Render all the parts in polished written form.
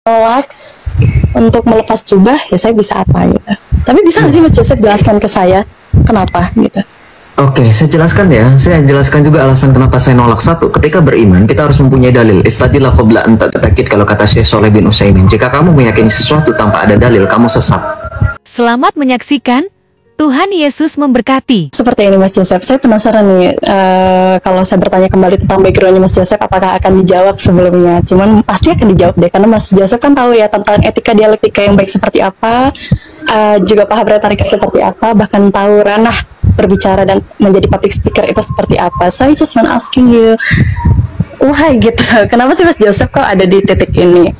menolak untuk melepas jubah, ya saya bisa apa gitu. Tapi bisa nggak sih Mas Joseph jelaskan ke saya kenapa gitu? Oke, saya jelaskan ya. Saya jelaskan juga alasan kenapa saya nolak. Satu, ketika beriman, kita harus mempunyai dalil. Istadillah qabla an ta'takid, kalau kata Syekh Shalih bin Utsaimin. Jika kamu meyakini sesuatu tanpa ada dalil, kamu sesat. Selamat menyaksikan. Tuhan Yesus memberkati. Seperti ini Mas Joseph, saya penasaran nih, kalau saya bertanya kembali tentang backgroundnya Mas Joseph, apakah akan dijawab sebelumnya? Cuman pasti akan dijawab deh, karena Mas Joseph kan tahu ya tentang etika dialektika yang baik seperti apa, juga paham retorika seperti apa, bahkan tahu ranah berbicara dan menjadi public speaker itu seperti apa. So I just want asking you, why gitu? Kenapa sih Mas Joseph kok ada di titik ini?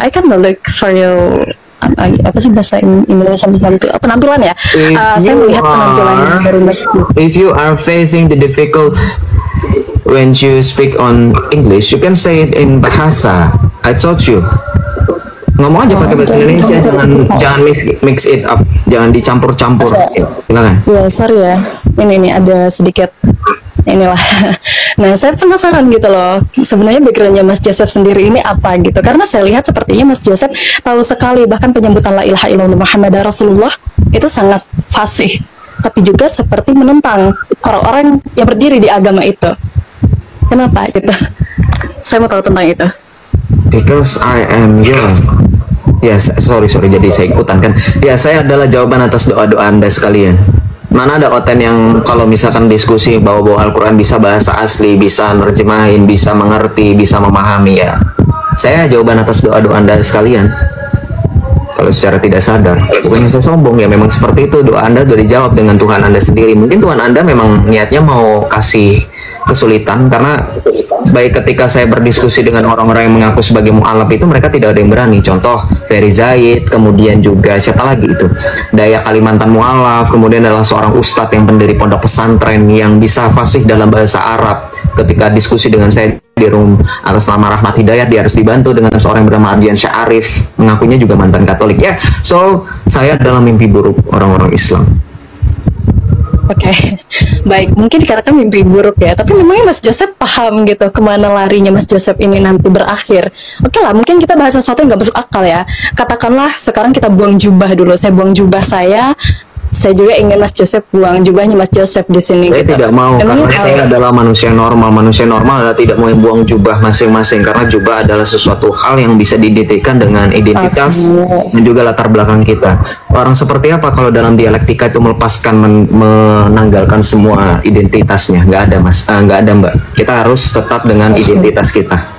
I can look for you. Apa sih bahasa Indonesia penampilan ya? Saya melihat penampilan dari Mas. If you are facing the difficult when you speak on English, you can say it in bahasa. I taught you. Ngomong aja pakai bahasa Indonesia, jangan mix it up, jangan dicampur-campur. Silakan. Ya, sorry ya. Ini ada sedikit inilah. Nah, saya penasaran gitu loh. Sebenarnya backgroundnya Mas Joseph sendiri ini apa gitu? Karena saya lihat sepertinya Mas Joseph tahu sekali, bahkan penyebutan la ilaha illallah Muhammadar Rasulullah itu sangat fasih, tapi juga seperti menentang orang-orang yang berdiri di agama itu. Kenapa gitu? Saya mau tahu tentang itu. Because I am young. Ya, sorry, jadi saya ikutan kan. Ya, saya adalah jawaban atas doa-doa Anda sekalian. Mana ada oten yang kalau misalkan diskusi bawa-bawa Al-Quran bisa bahasa asli, bisa nerjemahin, bisa mengerti, bisa memahami ya. Saya jawaban atas doa-doa Anda sekalian. Kalau secara tidak sadar, bukannya saya sombong ya, memang seperti itu. Doa Anda sudah dijawab dengan Tuhan Anda sendiri. Mungkin Tuhan Anda memang niatnya mau kasih kesulitan, karena baik ketika saya berdiskusi dengan orang-orang yang mengaku sebagai mu'alaf itu, mereka tidak ada yang berani. Contoh Ferry Zaid, kemudian juga siapa lagi itu, Daya Kalimantan mu'alaf, kemudian adalah seorang ustadz yang pendiri pondok pesantren yang bisa fasih dalam bahasa Arab. Ketika diskusi dengan saya di room atas nama Rahmat Hidayat, dia harus dibantu dengan seorang yang bernama Ardian Syarif, mengakunya juga mantan Katolik ya. So saya dalam mimpi buruk orang-orang Islam. Oke, baik. Mungkin dikatakan mimpi buruk ya, tapi memangnya Mas Joseph paham gitu kemana larinya Mas Joseph ini nanti berakhir? Oke lah, mungkin kita bahas sesuatu yang nggak masuk akal ya. Katakanlah sekarang kita buang jubah dulu. Saya buang jubah saya juga ingin Mas Joseph buang jubahnya Mas Joseph di sini. Saya gitu. tidak mau, karena saya adalah manusia normal. Manusia normal adalah tidak mau buang jubah masing-masing, karena jubah adalah sesuatu hal yang bisa diidentikan dengan identitas dan juga latar belakang kita. Orang seperti apa kalau dalam dialektika itu melepaskan, menanggalkan semua identitasnya? Nggak ada Mas, nggak ada Mbak. Kita harus tetap dengan identitas kita.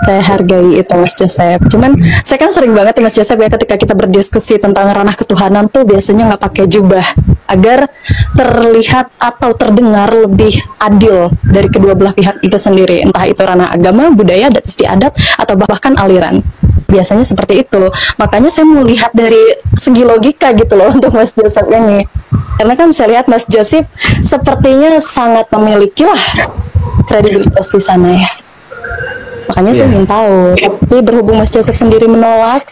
Saya hargai itu Mas Joseph. Cuman saya kan sering banget ya Mas Joseph ya, ketika kita berdiskusi tentang ranah ketuhanan tuh biasanya nggak pakai jubah agar terlihat atau terdengar lebih adil dari kedua belah pihak itu sendiri, entah itu ranah agama, budaya, adat istiadat, atau bahkan aliran. Biasanya seperti itu. Makanya saya mau lihat dari segi logika gitu loh untuk Mas Joseph ini. Karena kan saya lihat Mas Joseph sepertinya sangat memiliki lah kredibilitas di sana ya. Makanya saya ingin tahu. Tapi berhubung Mas Joseph sendiri menolak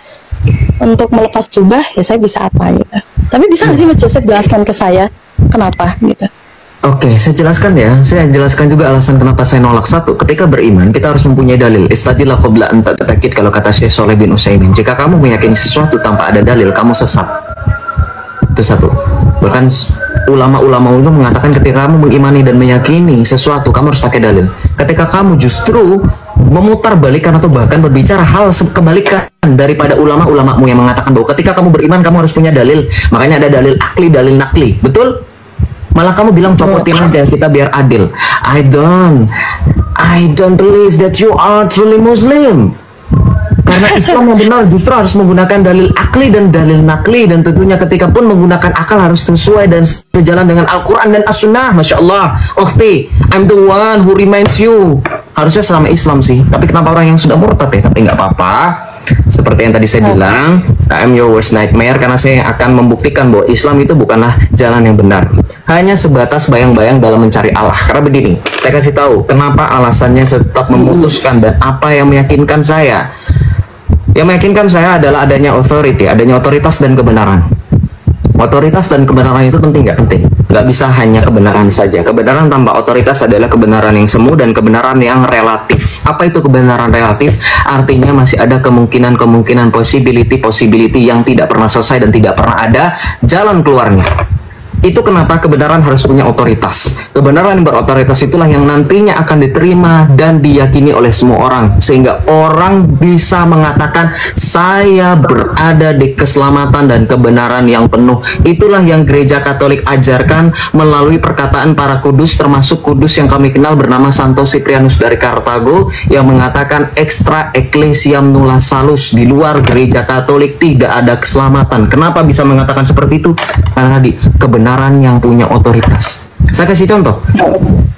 untuk melepas jubah, ya saya bisa apa gitu. Tapi bisa nggak sih Mas Joseph jelaskan ke saya kenapa gitu? Oke, saya jelaskan ya. Saya jelaskan juga alasan kenapa saya nolak. Satu, ketika beriman, kita harus mempunyai dalil. Istadillah qabla an ta'takid, kalau kata Syekh Shalih bin Utsaimin. Jika kamu meyakini sesuatu tanpa ada dalil, kamu sesat. Itu satu. Bahkan ulama-ulama itu mengatakan ketika kamu mengimani dan meyakini sesuatu, kamu harus pakai dalil. Ketika kamu justru memutar balikan atau bahkan berbicara hal kebalikan daripada ulama-ulamamu yang mengatakan bahwa ketika kamu beriman kamu harus punya dalil, makanya ada dalil akli, dalil nakli, betul? Malah kamu bilang copotin aja kita biar adil. I don't believe that you are truly Muslim. Karena Islam yang benar justru harus menggunakan dalil akli dan dalil nakli, dan tentunya ketika pun menggunakan akal harus sesuai dan sejalan dengan Al-Quran dan As-Sunnah. Masya Allah, ukhti, I'm the one who reminds you. Harusnya selama Islam sih, tapi kenapa orang yang sudah murtad ya? Tapi nggak apa-apa. Seperti yang tadi saya bilang, I am your worst nightmare, karena saya akan membuktikan bahwa Islam itu bukanlah jalan yang benar. Hanya sebatas bayang-bayang dalam mencari Allah. Karena begini, saya kasih tahu kenapa alasannya saya tetap memutuskan dan apa yang meyakinkan saya. Yang meyakinkan saya adalah adanya authority, adanya otoritas dan kebenaran. Otoritas dan kebenaran itu penting nggak? Penting. Nggak bisa hanya kebenaran saja. Kebenaran tanpa otoritas adalah kebenaran yang semu dan kebenaran yang relatif. Apa itu kebenaran relatif? Artinya masih ada kemungkinan possibility yang tidak pernah selesai dan tidak pernah ada jalan keluarnya. Itu kenapa kebenaran harus punya otoritas. Kebenaran yang berotoritas itulah yang nantinya akan diterima dan diyakini oleh semua orang, sehingga orang bisa mengatakan saya berada di keselamatan dan kebenaran yang penuh. Itulah yang gereja Katolik ajarkan melalui perkataan para kudus, termasuk kudus yang kami kenal bernama Santo Cyprianus dari Kartago, yang mengatakan extra ecclesiam nulla salus, di luar gereja Katolik tidak ada keselamatan. Kenapa bisa mengatakan seperti itu? Karena tadi kebenaran yang punya otoritas. Saya kasih contoh.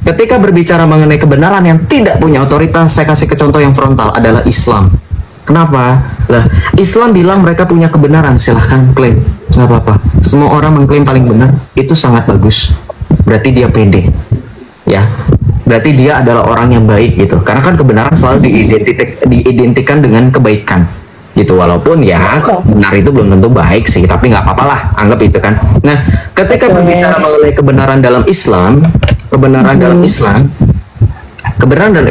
Ketika berbicara mengenai kebenaran yang tidak punya otoritas, saya kasih ke contoh yang frontal adalah Islam. Kenapa? Lah, Islam bilang mereka punya kebenaran, silahkan klaim, nggak apa-apa. Semua orang mengklaim paling benar, itu sangat bagus. Berarti dia pede, ya. Berarti dia adalah orang yang baik gitu. Karena kan kebenaran selalu diidentikan dengan kebaikan. Gitu, walaupun ya benar itu belum tentu baik sih, tapi nggak apa-apa lah, anggap itu kan. Nah, ketika berbicara mengenai kebenaran dalam Islam, kebenaran dalam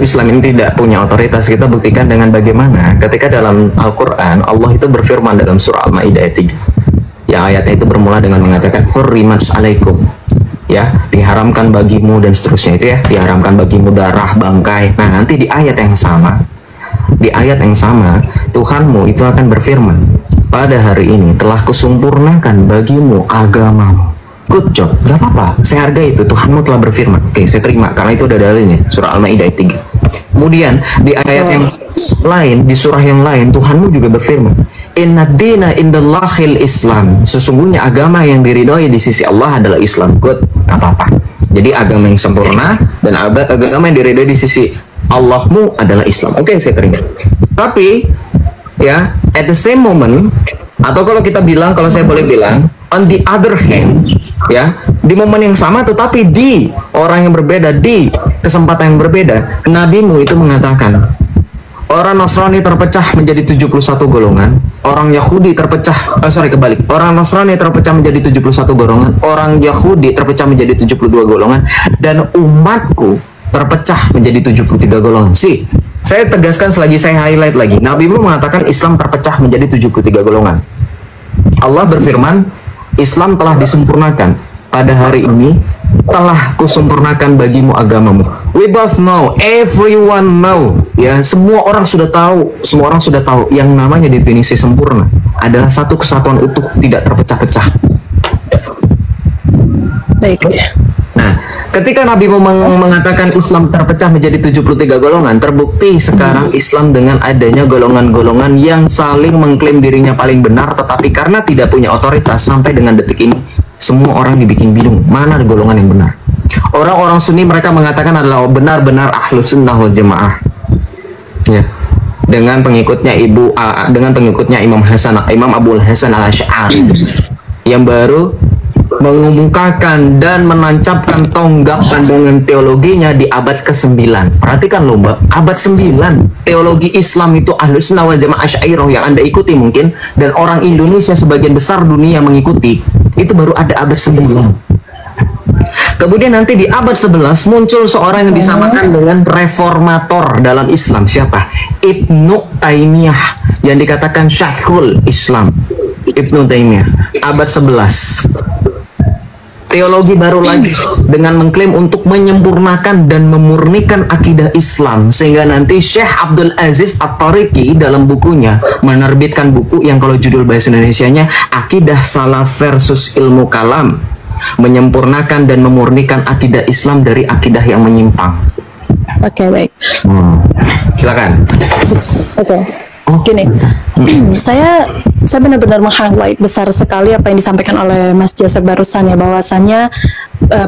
Islam ini tidak punya otoritas. Kita buktikan dengan bagaimana ketika dalam Al-Quran Allah itu berfirman dalam surah Al-Maidah ayat 3, ya, ayatnya itu bermula dengan mengatakan hurrimat alaikum, ya, diharamkan bagimu, dan seterusnya itu ya, diharamkan bagimu darah, bangkai. Nah, nanti di ayat yang sama, Tuhanmu itu akan berfirman, pada hari ini telah kusempurnakan bagimu agamamu. Good job, gak apa-apa, saya hargai itu, Tuhanmu telah berfirman. Oke, saya terima, karena itu ada dalilnya, surah Al-Maidah ayat 3. Kemudian di ayat yang lain, di surah yang lain, Tuhanmu juga berfirman, inna dina indallahil Islam, sesungguhnya agama yang diridhoi di sisi Allah adalah Islam. Good, gak apa-apa. Jadi agama yang sempurna dan agama yang diridhoi di sisi Allahmu adalah Islam. Oke, saya terima. Tapi ya, at the same moment, atau kalau kita bilang, kalau saya boleh bilang, on the other hand, ya, di momen yang sama tetapi di orang yang berbeda, di kesempatan yang berbeda, nabimu itu mengatakan orang Nasrani terpecah menjadi 71 golongan, orang Yahudi terpecah, kebalik, orang Nasrani terpecah menjadi 71 golongan, orang Yahudi terpecah menjadi 72 golongan, dan umatku terpecah menjadi 73 golongan. Saya tegaskan selagi saya highlight lagi, Nabi mengatakan Islam terpecah menjadi 73 golongan. Allah berfirman, Islam telah disempurnakan. Pada hari ini telah kusempurnakan bagimu agamamu. We both know, everyone know, ya, semua orang sudah tahu yang namanya definisi sempurna adalah satu kesatuan utuh, tidak terpecah-pecah. Baik. Nah, ketika Nabi mengatakan Islam terpecah menjadi 73 golongan, terbukti sekarang Islam dengan adanya golongan-golongan yang saling mengklaim dirinya paling benar, tetapi karena tidak punya otoritas sampai dengan detik ini, semua orang dibikin bingung, mana golongan yang benar. Orang-orang Sunni mereka mengatakan adalah benar-benar Ahlus Sunnah wal Jamaah. Ya. Dengan pengikutnya Imam Abul Hasan Al-Asy'ari yang baru mengemukakan dan menancapkan tonggak pandangan teologinya di abad ke-9. Perhatikan loh Mbak, abad 9 teologi Islam itu Ahlus Sunnah wal Jamaah Asy'ariyah yang Anda ikuti mungkin, dan orang Indonesia sebagian besar dunia mengikuti, itu baru ada abad 9. Kemudian nanti di abad 11 muncul seorang yang disamakan dengan reformator dalam Islam. Siapa? Ibnu Taimiyah, yang dikatakan Syekhul Islam. Ibnu Taimiyah, abad 11. Teologi baru lagi dengan mengklaim untuk menyempurnakan dan memurnikan akidah Islam, sehingga nanti Syekh Abdul Aziz At-Tariqi dalam bukunya menerbitkan buku yang kalau judul bahasa Indonesianya Akidah Salaf versus Ilmu Kalam, menyempurnakan dan memurnikan akidah Islam dari akidah yang menyimpang. Oke, baik. Silakan. Oke. Gini, saya benar-benar meng-highlight besar sekali apa yang disampaikan oleh Mas Joseph barusan, ya, bahwasanya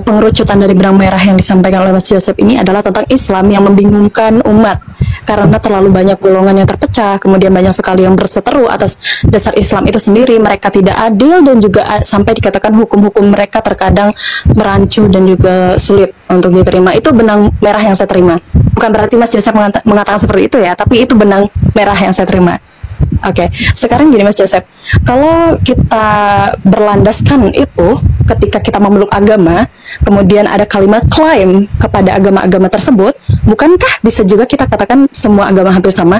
pengerucutan dari benang merah yang disampaikan oleh Mas Joseph ini adalah tentang Islam yang membingungkan umat karena terlalu banyak golongan yang terpecah, kemudian banyak sekali yang berseteru atas dasar Islam itu sendiri. Mereka tidak adil dan juga sampai dikatakan hukum-hukum mereka terkadang merancu dan juga sulit untuk diterima. Itu benang merah yang saya terima. Bukan berarti Mas Joseph mengatakan seperti itu ya, tapi itu benang merah yang saya terima. Oke, sekarang gini Mas Joseph, kalau kita berlandaskan itu ketika kita memeluk agama, kemudian ada kalimat klaim kepada agama-agama tersebut, bukankah bisa juga kita katakan semua agama hampir sama?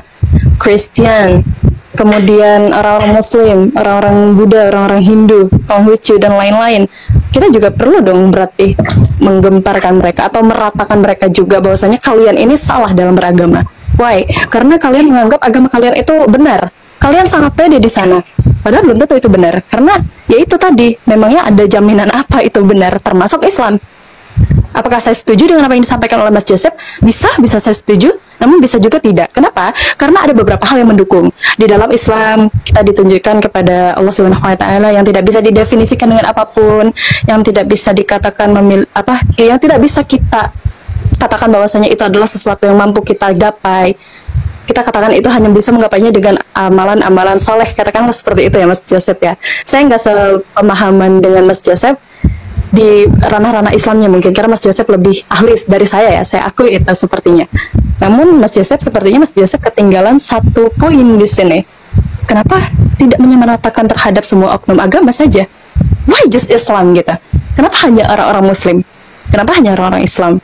Kristen, kemudian orang-orang Muslim, orang-orang Buddha, orang-orang Hindu, Konghucu, dan lain-lain. Kita juga perlu dong berarti menggemparkan mereka atau meratakan mereka juga bahwasanya kalian ini salah dalam beragama. Why? Karena kalian menganggap agama kalian itu benar. Kalian sangat pede di sana. Padahal belum tentu itu benar. Karena ya itu tadi, memangnya ada jaminan apa itu benar, termasuk Islam. Apakah saya setuju dengan apa yang disampaikan oleh Mas Joseph? Bisa saya setuju, namun bisa juga tidak. Kenapa? Karena ada beberapa hal yang mendukung. Di dalam Islam kita ditunjukkan kepada Allah Subhanahu wa taala yang tidak bisa didefinisikan dengan apapun, yang tidak bisa dikatakan yang tidak bisa kita katakan bahwasanya itu adalah sesuatu yang mampu kita gapai. Kita katakan itu hanya bisa menggapainya dengan amalan-amalan soleh, katakanlah seperti itu ya Mas Joseph ya. Saya nggak sepemahaman dengan Mas Joseph di ranah-ranah Islamnya mungkin, karena Mas Joseph lebih ahli dari saya akui itu sepertinya. Namun Mas Joseph sepertinya Mas Joseph ketinggalan satu poin di sini. Kenapa tidak menyamaratakan terhadap semua oknum agama saja? Why just Islam gitu? Kenapa hanya orang-orang Muslim? Kenapa hanya orang-orang Islam?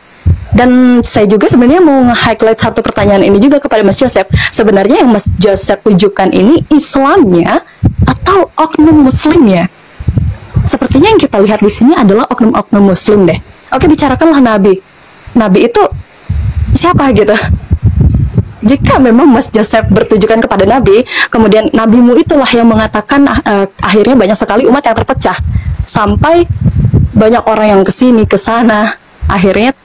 Dan saya juga sebenarnya mau nge-highlight satu pertanyaan ini juga kepada Mas Joseph. Sebenarnya yang Mas Joseph tujukan ini Islamnya atau oknum Muslimnya? Sepertinya yang kita lihat di sini adalah oknum-oknum Muslim deh. Oke, bicarakanlah Nabi. Nabi itu siapa gitu? Jika memang Mas Joseph bertujukan kepada Nabi, kemudian Nabimu itulah yang mengatakan akhirnya banyak sekali umat yang terpecah. Sampai banyak orang yang kesini, kesana, akhirnya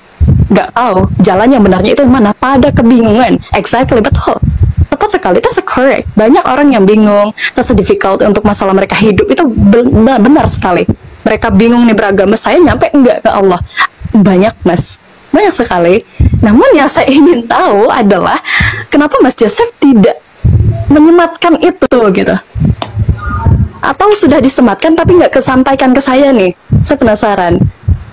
nggak tahu jalan yang benarnya itu mana, pada kebingungan. Exactly, betul, tepat sekali, that's correct. Banyak orang yang bingung, that's difficult untuk masalah mereka hidup itu benar sekali. Mereka bingung nih beragama, saya nyampe enggak ke Allah? Banyak Mas, banyak sekali. Namun yang saya ingin tahu adalah kenapa Mas Joseph tidak menyematkan itu gitu, atau sudah disematkan tapi nggak kesampaikan ke saya nih. Saya penasaran,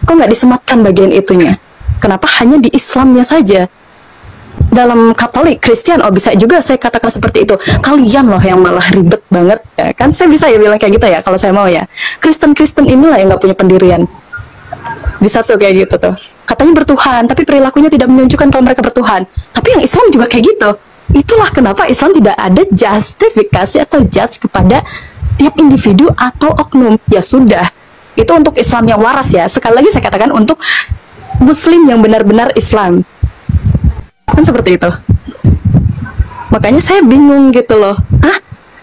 kok nggak disematkan bagian itunya? Kenapa hanya di Islamnya saja? Dalam Katolik, Kristen, bisa juga saya katakan seperti itu. Kalian loh yang malah ribet banget, ya kan? Saya bisa ya bilang kayak gitu ya, kalau saya mau ya. Kristen inilah yang nggak punya pendirian. Bisa tuh kayak gitu tuh. Katanya bertuhan, tapi perilakunya tidak menunjukkan kalau mereka bertuhan. Tapi yang Islam juga kayak gitu. Itulah kenapa Islam tidak ada justifikasi atau judge kepada tiap individu atau oknum. Ya sudah, itu untuk Islam yang waras ya. Sekali lagi saya katakan untuk Muslim yang benar-benar Islam, kan seperti itu. Makanya saya bingung gitu loh.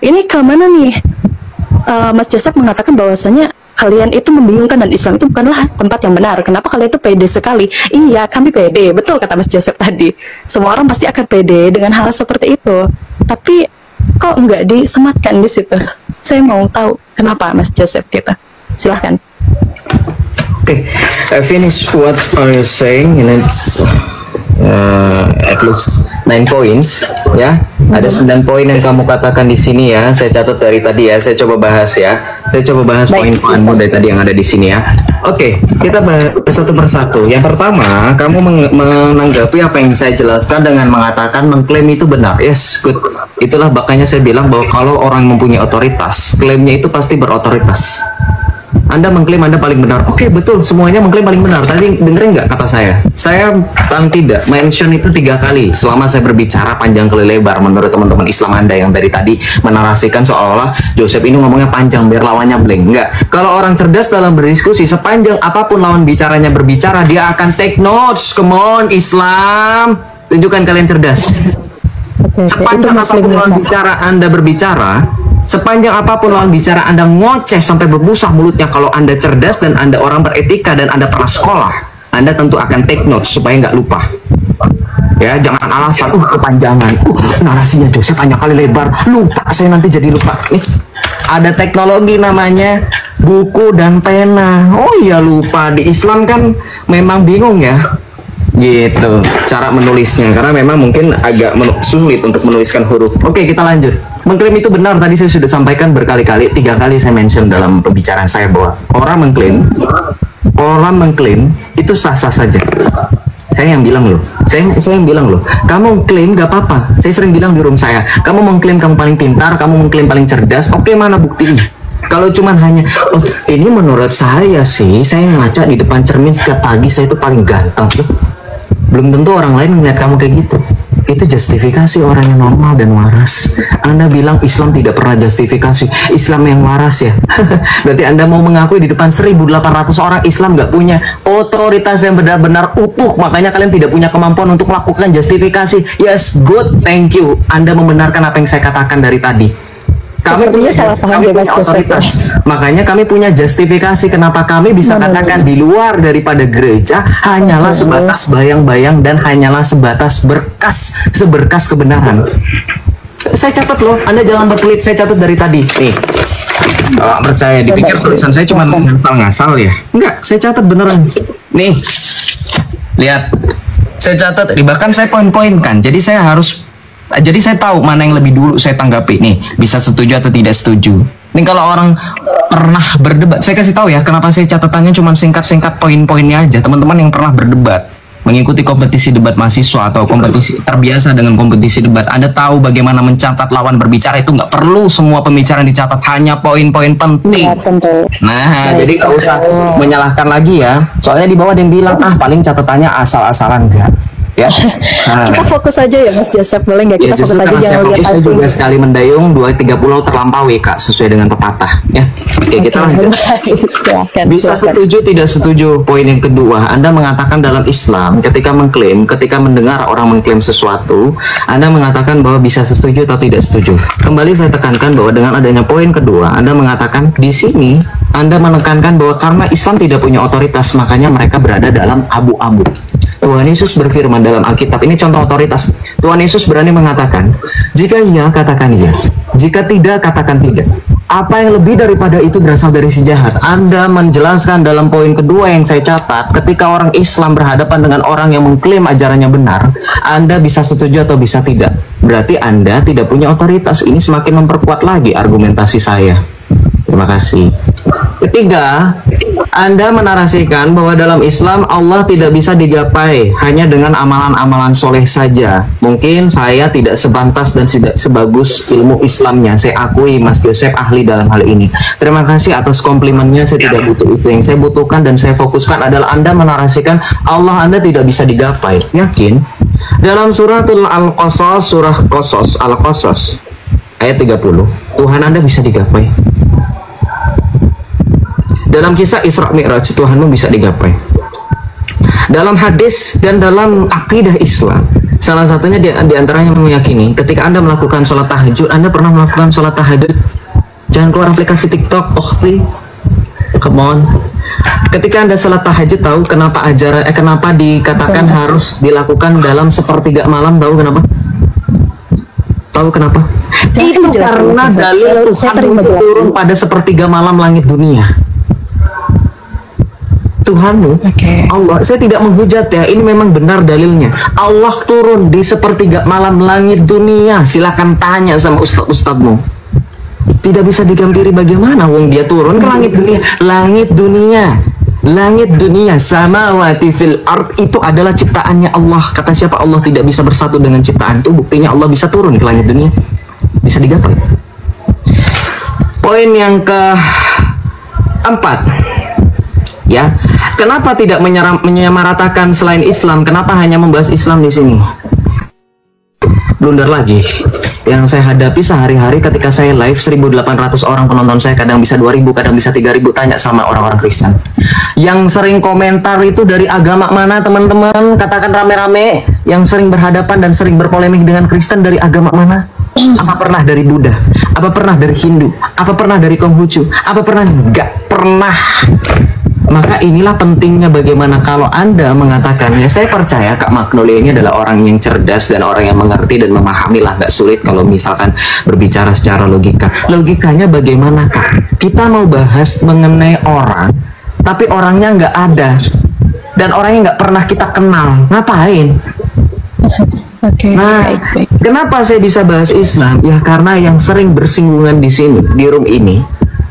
Ini kemana nih? Mas Joseph mengatakan bahwasanya kalian itu membingungkan dan Islam itu bukanlah tempat yang benar. Kenapa kalian itu pede sekali? Iya, kami pede, betul kata Mas Joseph tadi. Semua orang pasti akan pede dengan hal seperti itu. Tapi kok nggak disematkan di situ? Saya mau tahu kenapa Mas Joseph gitu. Silahkan. Okay, I finish what are you saying, and it's at least 9 points, ya. Ada 9 poin yang kamu katakan di sini ya. Saya catat dari tadi ya. Saya coba bahas ya. Saya coba bahas poin-poinmu dari tadi yang ada di sini ya. Oke, kita bahas satu persatu. Yang pertama, kamu menanggapi apa yang saya jelaskan dengan mengatakan mengklaim itu benar. Yes, good. Itulah makanya saya bilang bahwa kalau orang mempunyai otoritas, klaimnya itu pasti berotoritas. Anda mengklaim Anda paling benar. Oke, betul, semuanya mengklaim paling benar. Tadi dengerin nggak kata saya? Saya paling tidak mention itu 3 kali selama saya berbicara panjang kali lebar menurut teman-teman Islam Anda yang dari tadi menarasikan seolah-olah Joseph ini ngomongnya panjang biar lawannya blank. Enggak. Kalau orang cerdas dalam berdiskusi, sepanjang apapun lawan bicaranya berbicara, dia akan take notes. Come on, Islam. Tunjukkan kalian cerdas. Sepanjang apapun lawan bicara Anda berbicara, sepanjang apapun lawan bicara Anda ngoceh sampai berbusa mulutnya, kalau Anda cerdas dan Anda orang beretika dan Anda pernah sekolah, Anda tentu akan take notes supaya nggak lupa. Ya, jangan alasan, kepanjangan, narasinya Joseph banyak kali lebar, lupa, saya nanti jadi lupa. Nih, ada teknologi namanya buku dan pena. Oh iya, lupa. Di Islam kan memang bingung ya, gitu cara menulisnya, karena memang mungkin agak sulit untuk menuliskan huruf. Oke, kita lanjut. Mengklaim itu benar, tadi saya sudah sampaikan berkali-kali, 3 kali saya mention dalam pembicaraan saya bahwa orang mengklaim itu sah-sah saja. Saya yang bilang loh. Saya yang bilang loh. Kamu klaim gak apa-apa. Saya sering bilang di room saya, kamu mengklaim kamu paling pintar, kamu mengklaim paling cerdas. Oke, mana buktinya? Kalau cuman hanya, oh ini menurut saya sih, saya ngaca di depan cermin setiap pagi, saya itu paling ganteng. Belum tentu orang lain melihat kamu kayak gitu. Itu justifikasi orang yang normal dan waras. Anda bilang Islam tidak pernah justifikasi. Islam yang waras ya. Berarti Anda mau mengakui di depan 1.800 orang Islam nggak punya otoritas yang benar-benar utuh. Makanya kalian tidak punya kemampuan untuk melakukan justifikasi. Yes, good, thank you. Anda membenarkan apa yang saya katakan dari tadi. Sepertinya salah paham ya Mas Joseph. Makanya kami punya justifikasi kenapa kami bisa katakan di luar daripada gereja hanyalah sebatas bayang-bayang dan hanyalah sebatas seberkas kebenaran. Saya catat loh, Anda jangan berkelit, saya catat dari tadi. Nih, kalau percaya dipikir tulisan saya cuma ngasal ya? Enggak, saya catat beneran. Nih, lihat, saya catat, bahkan saya poin-poin kan. Jadi saya tahu mana yang lebih dulu saya tanggapi nih, bisa setuju atau tidak setuju. Ini kalau orang pernah berdebat, saya kasih tahu ya kenapa saya catatannya cuma singkat-singkat poin-poinnya aja. Teman-teman yang pernah berdebat, mengikuti kompetisi debat mahasiswa atau kompetisi terbiasa dengan kompetisi debat, Anda tahu bagaimana mencatat lawan berbicara itu nggak perlu semua pembicaraan dicatat, hanya poin-poin penting. Ya, tentu. Nah, jadi nggak usah menyalahkan lagi ya. Soalnya di bawah ada yang bilang paling catatannya asal-asalan enggak. Ya. Nah. Kita fokus aja ya Mas Joseph, boleh nggak kita fokus aja, jangan lihat saya juga sekali mendayung 2-3 pulau terlampaui Kak, sesuai dengan pepatah ya. Oke, kita lanjut. Bisa setuju tidak setuju. Poin yang kedua, Anda mengatakan dalam Islam ketika mendengar orang mengklaim sesuatu, Anda mengatakan bahwa bisa setuju atau tidak setuju. Kembali saya tekankan bahwa dengan adanya poin kedua, Anda mengatakan di sini Anda menekankan bahwa karena Islam tidak punya otoritas, makanya mereka berada dalam abu-abu. Tuhan Yesus berfirman dalam Alkitab, ini contoh otoritas. Tuhan Yesus berani mengatakan, jika iya, katakan iya. Jika tidak, katakan tidak. Apa yang lebih daripada itu berasal dari si jahat. Anda menjelaskan dalam poin kedua yang saya catat, ketika orang Islam berhadapan dengan orang yang mengklaim ajarannya benar, Anda bisa setuju atau bisa tidak. Berarti Anda tidak punya otoritas. Ini semakin memperkuat lagi argumentasi saya. Terima kasih. Ketiga, Anda menarasikan bahwa dalam Islam Allah tidak bisa digapai hanya dengan amalan-amalan soleh saja. Mungkin saya tidak sebantas dan tidak sebagus ilmu Islamnya. Saya akui Mas Joseph ahli dalam hal ini. Terima kasih atas komplimennya, saya tidak butuh itu. Yang saya butuhkan dan saya fokuskan adalah Anda menarasikan Allah Anda tidak bisa digapai. Yakin? Dalam suratul Al-Qasas, surah Qasas, Al-Qasas ayat 30, Tuhan Anda bisa digapai. Dalam kisah Isra Mi'raj, Tuhanmu bisa digapai. Dalam hadis dan dalam akidah Islam, salah satunya di antaranya meyakini ketika Anda melakukan sholat tahajud, Anda pernah melakukan sholat tahajud, jangan keluar aplikasi TikTok, come on. Ketika Anda sholat tahajud, tahu kenapa kenapa dikatakan harus dilakukan dalam sepertiga malam? Tahu kenapa? Tahu kenapa? Itu karena dalil Tuhan turun pada sepertiga malam langit dunia. Tuhanmu, Allah, saya tidak menghujat ya, ini memang benar dalilnya. Allah turun di sepertiga malam langit dunia. Silakan tanya sama ustadz-ustadzmu. Tidak bisa digampiri bagaimana wong dia turun ke langit dunia. Langit dunia samawati fil ard itu adalah ciptaannya Allah. Kata siapa Allah tidak bisa bersatu dengan ciptaan itu? Buktinya Allah bisa turun ke langit dunia. Bisa digapai. Poin yang keempat, ya, kenapa tidak menyamaratakan selain Islam? Kenapa hanya membahas Islam di sini? Blunder lagi yang saya hadapi sehari-hari ketika saya live. 1.800 orang penonton saya, kadang bisa 2.000, kadang bisa 3.000. Tanya sama orang-orang Kristen yang sering komentar itu dari agama mana, teman-teman? Katakan rame-rame. Yang sering berhadapan dan sering berpolemik dengan Kristen dari agama mana? Apa pernah dari Buddha? Apa pernah dari Hindu? Apa pernah dari Konghucu? Apa pernah? Nggak pernah. Maka inilah pentingnya bagaimana kalau Anda mengatakan, ya saya percaya Kak Magnolia ini adalah orang yang cerdas dan orang yang mengerti dan memahami lah, nggak sulit kalau misalkan berbicara secara logika. Logikanya bagaimana Kak? Kita mau bahas mengenai orang, tapi orangnya nggak ada dan orangnya nggak pernah kita kenal. Ngapain? Nah, kenapa saya bisa bahas Islam? Ya karena yang sering bersinggungan di sini, di room ini,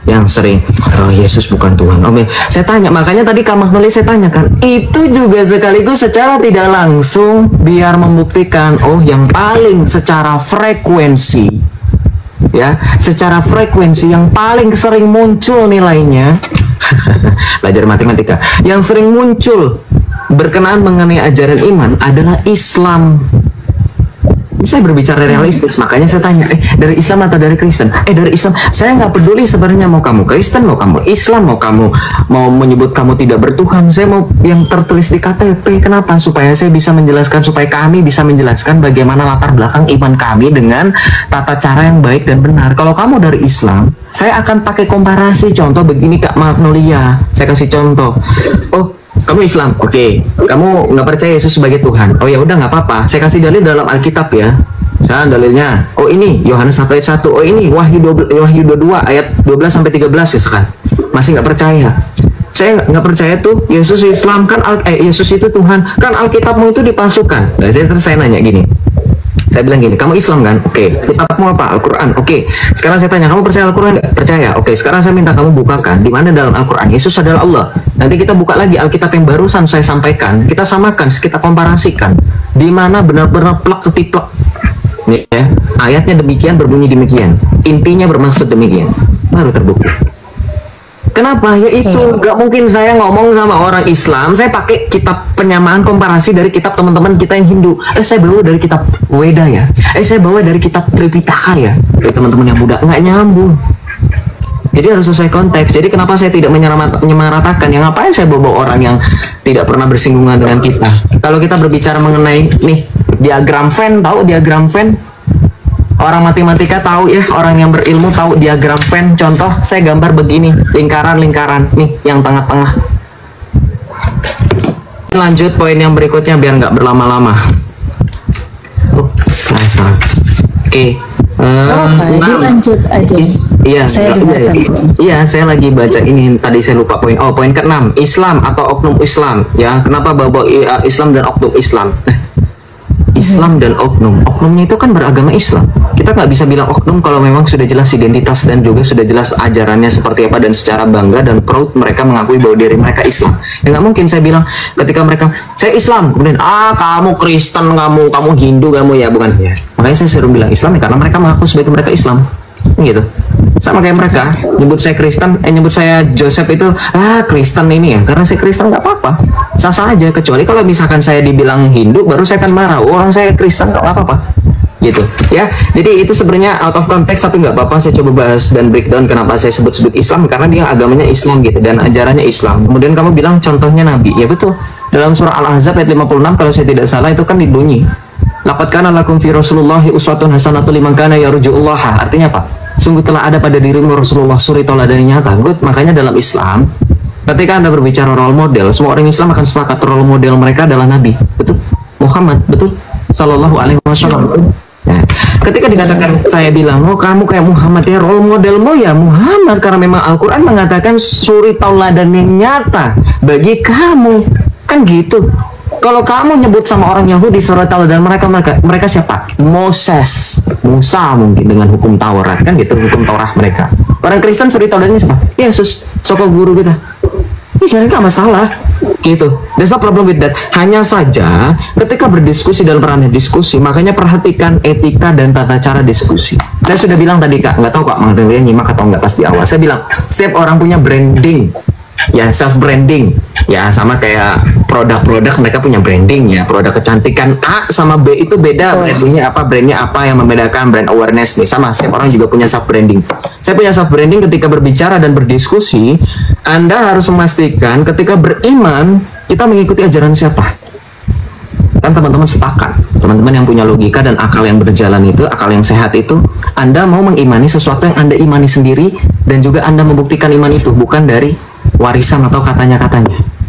yang sering Yesus bukan Tuhan. Oke, saya tanya, makanya tadi Kak Mahnuli saya tanyakan, itu juga sekaligus secara tidak langsung biar membuktikan yang paling secara frekuensi, ya, secara frekuensi yang paling sering muncul nilainya belajar matematika, yang sering muncul berkenaan mengenai ajaran iman adalah Islam. Saya berbicara realistis, makanya saya tanya, dari Islam atau dari Kristen? Dari Islam. Saya nggak peduli sebenarnya mau kamu Kristen, mau kamu Islam, mau kamu mau menyebut kamu tidak bertuhan. Saya mau yang tertulis di KTP. Kenapa? Supaya saya bisa menjelaskan, supaya kami bisa menjelaskan bagaimana latar belakang iman kami dengan tata cara yang baik dan benar. Kalau kamu dari Islam, saya akan pakai komparasi. Contoh begini Kak Magnolia, saya kasih contoh. Kamu Islam, oke. Kamu nggak percaya Yesus sebagai Tuhan. Ya udah, nggak apa-apa. Saya kasih dalil dalam Alkitab ya. Saya dalilnya. Ini Yohanes 1 ayat 1. Ini Wahyu 22 ayat 12 sampai 13 misalkan. Masih nggak percaya. Saya nggak percaya tuh Yesus Islam kan Yesus itu Tuhan. Kan Alkitabmu itu dipalsukan. Nah, saya nanya gini. Saya bilang gini, kamu Islam kan? Oke. Kitabmu apa? Al-Quran. Oke. Sekarang saya tanya, kamu percaya Al-Quran nggak? Percaya. Oke. Sekarang saya minta kamu bukakan di mana dalam Al-Quran Yesus adalah Allah. Nanti kita buka lagi Alkitab yang barusan saya sampaikan. Kita samakan, kita komparasikan. Di mana benar-benar plek ketiplek. Nih ya. Ayatnya demikian, berbunyi demikian. Intinya bermaksud demikian. Baru terbukti. Kenapa? Ya itu nggak mungkin saya ngomong sama orang Islam, saya pakai kitab penyamaan komparasi dari kitab teman-teman kita yang Hindu. Saya bawa dari kitab Weda ya. Saya bawa dari kitab Tripitaka ya. Dari teman-teman yang muda, nggak nyambung. Jadi harus sesuai konteks. Jadi kenapa saya tidak menyamaratakan? Yang ngapain saya bawa orang yang tidak pernah bersinggungan dengan kita? Kalau kita berbicara mengenai nih diagram Venn, tahu diagram Venn? Orang matematika tahu ya, orang yang berilmu tahu diagram Venn. Contoh, saya gambar begini, lingkaran-lingkaran nih, yang tengah-tengah. Lanjut poin yang berikutnya biar nggak berlama-lama. Salah. Oke. Lanjut aja. Iya, saya lagi baca ini. Tadi saya lupa poin. Poin ke-6, Islam atau oknum Islam. Ya, kenapa bawa Islam dan oknum Islam? Islam dan oknumnya itu kan beragama Islam. Kita nggak bisa bilang oknum kalau memang sudah jelas identitas dan juga sudah jelas ajarannya seperti apa dan secara bangga dan proud mereka mengakui bahwa diri mereka Islam. Ya nggak mungkin saya bilang ketika mereka saya Islam kemudian kamu Kristen, kamu Hindu, kamu ya bukan ya. Makanya saya sering bilang Islam ya karena mereka mengaku sebagai mereka Islam. Gitu. Sama kayak mereka nyebut saya Kristen, nyebut saya Joseph itu Kristen ini ya karena saya Kristen nggak apa-apa, sah-sah aja. Kecuali kalau misalkan saya dibilang Hindu baru saya akan marah. Orang saya Kristen nggak apa-apa gitu ya. Jadi itu sebenarnya out of context tapi nggak apa-apa, saya coba bahas dan breakdown kenapa saya sebut Islam karena dia agamanya Islam gitu dan ajarannya Islam. Kemudian kamu bilang contohnya Nabi, ya betul, dalam surah Al-Ahzab ayat 56 kalau saya tidak salah itu kan dibunyi laqad kana lakum fi Rasulillahi uswatun hasanatun liman kana yarjullaha. Artinya apa? Sungguh telah ada pada dirimu Rasulullah suri teladan nyata. Makanya dalam Islam ketika Anda berbicara role model, semua orang Islam akan sepakat role model mereka adalah Nabi, betul? Muhammad, betul? Sallallahu alaihi wasallam, betul? Nah, ketika dikatakan saya bilang, kamu kayak Muhammad ya, role modelmu ya Muhammad karena memang Al-Quran mengatakan suri tauladan yang nyata bagi kamu, kan gitu. Kalau kamu nyebut sama orang Yahudi suri tauladan mereka siapa? Moses, Musa mungkin dengan hukum Taurat kan gitu, hukum Taurat mereka. Orang Kristen suri tauladannya siapa? Yesus, sokong guru kita. Ini sebenarnya nggak masalah gitu. There's no problem with that. Hanya saja ketika berdiskusi dalam ranah diskusi, makanya perhatikan etika dan tata cara diskusi. Saya sudah bilang tadi Kak, nggak tahu Kak Magdalena nyimak atau nggak pas di awal. Saya bilang setiap orang punya branding, ya self branding. Ya sama kayak produk-produk mereka punya branding ya. Produk kecantikan A sama B itu beda. Brandnya apa yang membedakan brand awareness nih. Sama setiap orang juga punya self branding. Saya punya self branding ketika berbicara dan berdiskusi. Anda harus memastikan ketika beriman kita mengikuti ajaran siapa. Kan teman-teman sepakat, teman-teman yang punya logika dan akal yang berjalan itu, akal yang sehat itu, Anda mau mengimani sesuatu yang Anda imani sendiri dan juga Anda membuktikan iman itu bukan dari warisan atau katanya-katanya.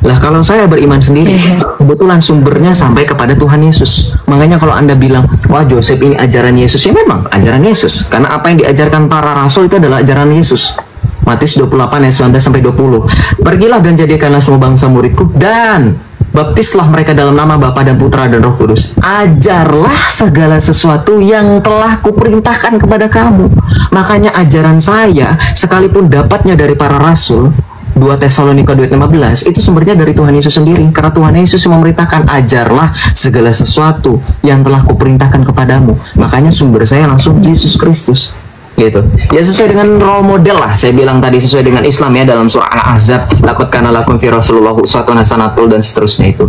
Lah kalau saya beriman sendiri, kebetulan sumbernya sampai kepada Tuhan Yesus. Makanya kalau Anda bilang, wah Joseph ini ajaran Yesus, ya memang ajaran Yesus. Karena apa yang diajarkan para rasul itu adalah ajaran Yesus. Matius 28 ayat 19 sampai 20. Pergilah dan jadikanlah semua bangsa muridku dan Baptislah mereka dalam nama Bapa dan Putra dan Roh Kudus. Ajarlah segala sesuatu yang telah kuperintahkan kepada kamu. Makanya ajaran saya, sekalipun dapatnya dari para rasul, 2 Tesalonika 2:15, itu sumbernya dari Tuhan Yesus sendiri. Karena Tuhan Yesus yang memerintahkan, ajarlah segala sesuatu yang telah kuperintahkan kepadamu. Makanya sumber saya langsung Yesus Kristus. Gitu. Ya sesuai dengan role model lah. Saya bilang tadi sesuai dengan Islam ya, dalam surah Al-Ahzab, laqad kana lakum fi Rasulillah uswatun hasanah, dan seterusnya itu.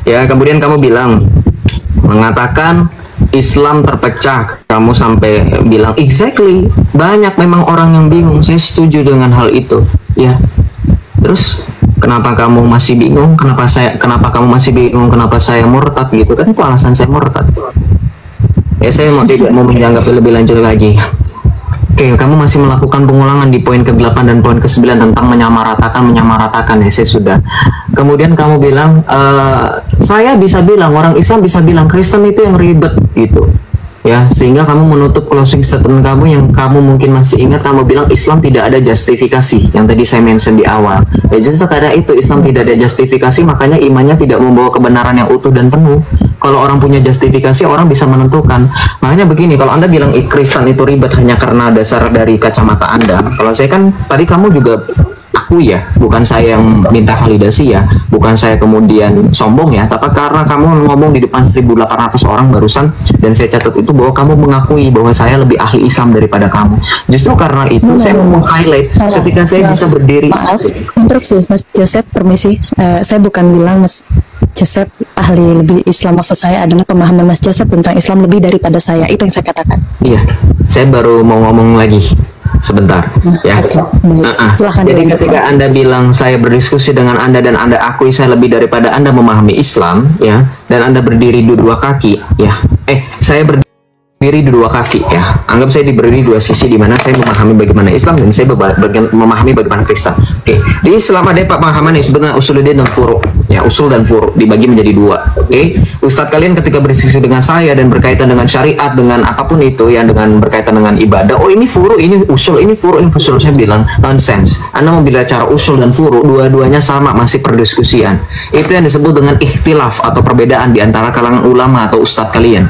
Ya, kemudian kamu bilang mengatakan Islam terpecah. Kamu sampai bilang exactly. Banyak memang orang yang bingung. Saya setuju dengan hal itu. Ya. Terus kenapa kamu masih bingung? Kenapa kamu masih bingung? Kenapa saya murtad gitu kan? Itu alasan saya murtad. Ya, saya tidak mau menjangkau lebih lanjut lagi. Oke, kamu masih melakukan pengulangan di poin ke-8 dan poin ke-9 tentang menyamaratakan ya, saya sudah. Kemudian kamu bilang, saya bisa bilang, orang Islam bisa bilang Kristen itu yang ribet gitu. Ya, sehingga kamu menutup closing statement kamu yang kamu mungkin masih ingat, kamu bilang Islam tidak ada justifikasi, yang tadi saya mention di awal. Ya justru karena itu Islam tidak ada justifikasi, makanya imannya tidak membawa kebenaran yang utuh dan penuh. Kalau orang punya justifikasi, orang bisa menentukan. Makanya begini, kalau Anda bilang Kristen itu ribet hanya karena dasar dari kacamata Anda, kalau saya kan tadi kamu juga aku ya, bukan saya yang minta validasi ya, bukan saya kemudian sombong ya, tapi karena kamu ngomong di depan 1.800 orang barusan, dan saya catat itu bahwa kamu mengakui bahwa saya lebih ahli Islam daripada kamu. Justru karena itu saya mau highlight ketika saya bisa berdiri. Maaf, interupsi Mas Joseph, permisi. Saya bukan bilang Mas Joseph ahli lebih Islam, maksud saya adalah pemahaman Mas Joseph tentang Islam lebih daripada saya, itu yang saya katakan. Iya, saya baru mau ngomong lagi sebentar ya. Silahkan. Jadi ketika Anda bilang saya berdiskusi dengan Anda dan Anda akui saya lebih daripada Anda memahami Islam ya, dan Anda berdiri di dua kaki ya, saya berdiri di dua kaki ya, anggap saya diberi dua sisi di mana saya memahami bagaimana Islam dan saya memahami bagaimana Kristen. Oke, di Islam ada pemahaman yang sebenarnya usuluddin dan furu ya, usul dan furu dibagi menjadi dua. Oke, Ustadz kalian ketika berdiskusi dengan saya dan berkaitan dengan syariat, dengan apapun itu yang dengan berkaitan dengan ibadah, oh ini furu, ini usul, ini furu, ini usul, saya bilang nonsense. Anda membela cara usul dan furu, dua-duanya sama, masih perdiskusian. Itu yang disebut dengan ikhtilaf atau perbedaan di antara kalangan ulama atau ustadz kalian.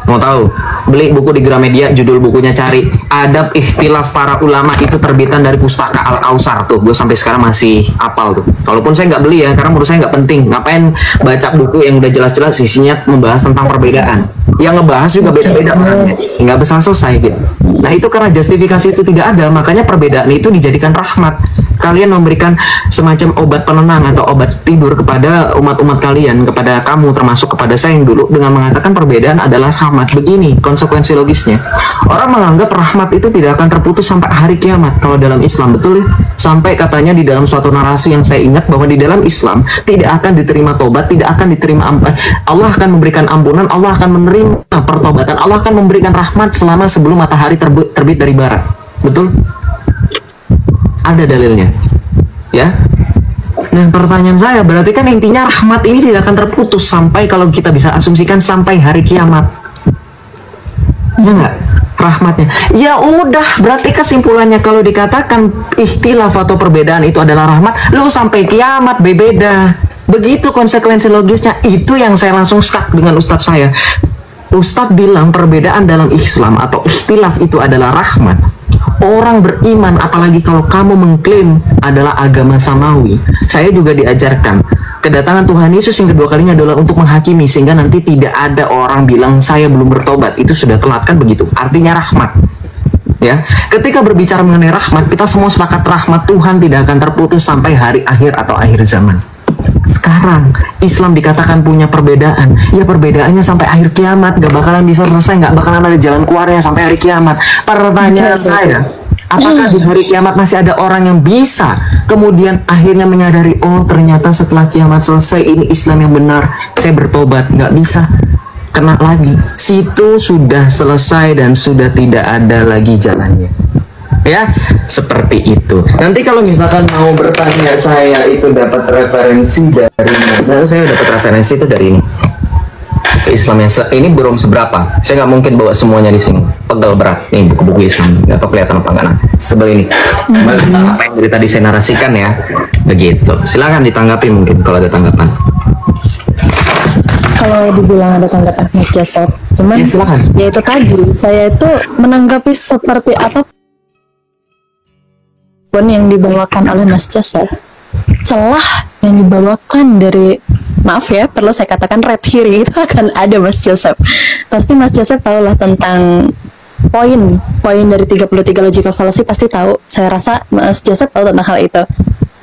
Mau tahu? Beli buku di Gramedia, judul bukunya cari Adab Ikhtilaf Para Ulama, itu terbitan dari Pustaka Al-Kausar tuh. Gue sampai sekarang masih hafal tuh. Walaupun saya nggak beli ya, karena menurut saya nggak penting. Ngapain baca buku yang udah jelas-jelas isinya membahas tentang perbedaan? Yang ngebahas juga beda-beda, nggak bisa selesai gitu. Nah itu karena justifikasi itu tidak ada, makanya perbedaan itu dijadikan rahmat. Kalian memberikan semacam obat penenang atau obat tidur kepada umat-umat kalian, kepada kamu termasuk kepada saya yang dulu, dengan mengatakan perbedaan adalah rahmat. Begini konsekuensi logisnya. Orang menganggap rahmat itu tidak akan terputus sampai hari kiamat kalau dalam Islam, betul ya? Sampai katanya di dalam suatu narasi yang saya ingat bahwa di dalam Islam tidak akan diterima tobat, tidak akan diterima Allah akan memberikan ampunan, Allah akan menerima pertobatan, Allah akan memberikan rahmat selama sebelum matahari terbit dari barat. Betul? Ada dalilnya ya. Nah pertanyaan saya, berarti kan intinya rahmat ini tidak akan terputus sampai, kalau kita bisa asumsikan, sampai hari kiamat, ya nggak? Rahmatnya ya udah, berarti kesimpulannya kalau dikatakan ikhtilaf atau perbedaan itu adalah rahmat, lu sampai kiamat beda. Begitu konsekuensi logisnya. Itu yang saya langsung stuck dengan ustadz saya. Ustadz bilang perbedaan dalam Islam atau ikhtilaf itu adalah rahmat. Orang beriman, apalagi kalau kamu mengklaim adalah agama samawi. Saya juga diajarkan kedatangan Tuhan Yesus yang kedua kalinya adalah untuk menghakimi, sehingga nanti tidak ada orang bilang saya belum bertobat, itu sudah telat, kan begitu. Artinya rahmat. Ya, ketika berbicara mengenai rahmat, kita semua sepakat rahmat Tuhan tidak akan terputus sampai hari akhir atau akhir zaman. Sekarang Islam dikatakan punya perbedaan, ya perbedaannya sampai akhir kiamat, gak bakalan bisa selesai, gak bakalan ada jalan keluarnya sampai hari kiamat. Pertanyaan saya, apakah di hari kiamat masih ada orang yang bisa kemudian akhirnya menyadari, oh ternyata setelah kiamat selesai ini Islam yang benar, saya bertobat? Gak bisa, kena lagi. Situ sudah selesai dan sudah tidak ada lagi jalannya. Ya, seperti itu. Nanti kalau misalkan mau bertanya saya itu dapat referensi dari mana? Nah, saya dapat referensi itu dari ini. Islam yang ini belum seberapa. Saya nggak mungkin bawa semuanya di sini. Pegal berat nih buku-buku Islam. Nggak tahu kelihatan apa enggak. Sebel ini. Apa yang dari tadi saya narasikan ya. Begitu. Silakan ditanggapi mungkin kalau ada tanggapan. Kalau dibilang ada tanggapan Mas Joseph, cuman Ya, silakan. ya itu tadi, saya itu menanggapi seperti apa pun yang dibawakan oleh Mas Joseph. Celah yang dibawakan dari, maaf ya, perlu saya katakan red hearing itu akan ada Mas Joseph. Pasti Mas Joseph tahu lah tentang poin dari 33 logical fallacy, pasti tahu. Saya rasa Mas Joseph tahu tentang hal itu.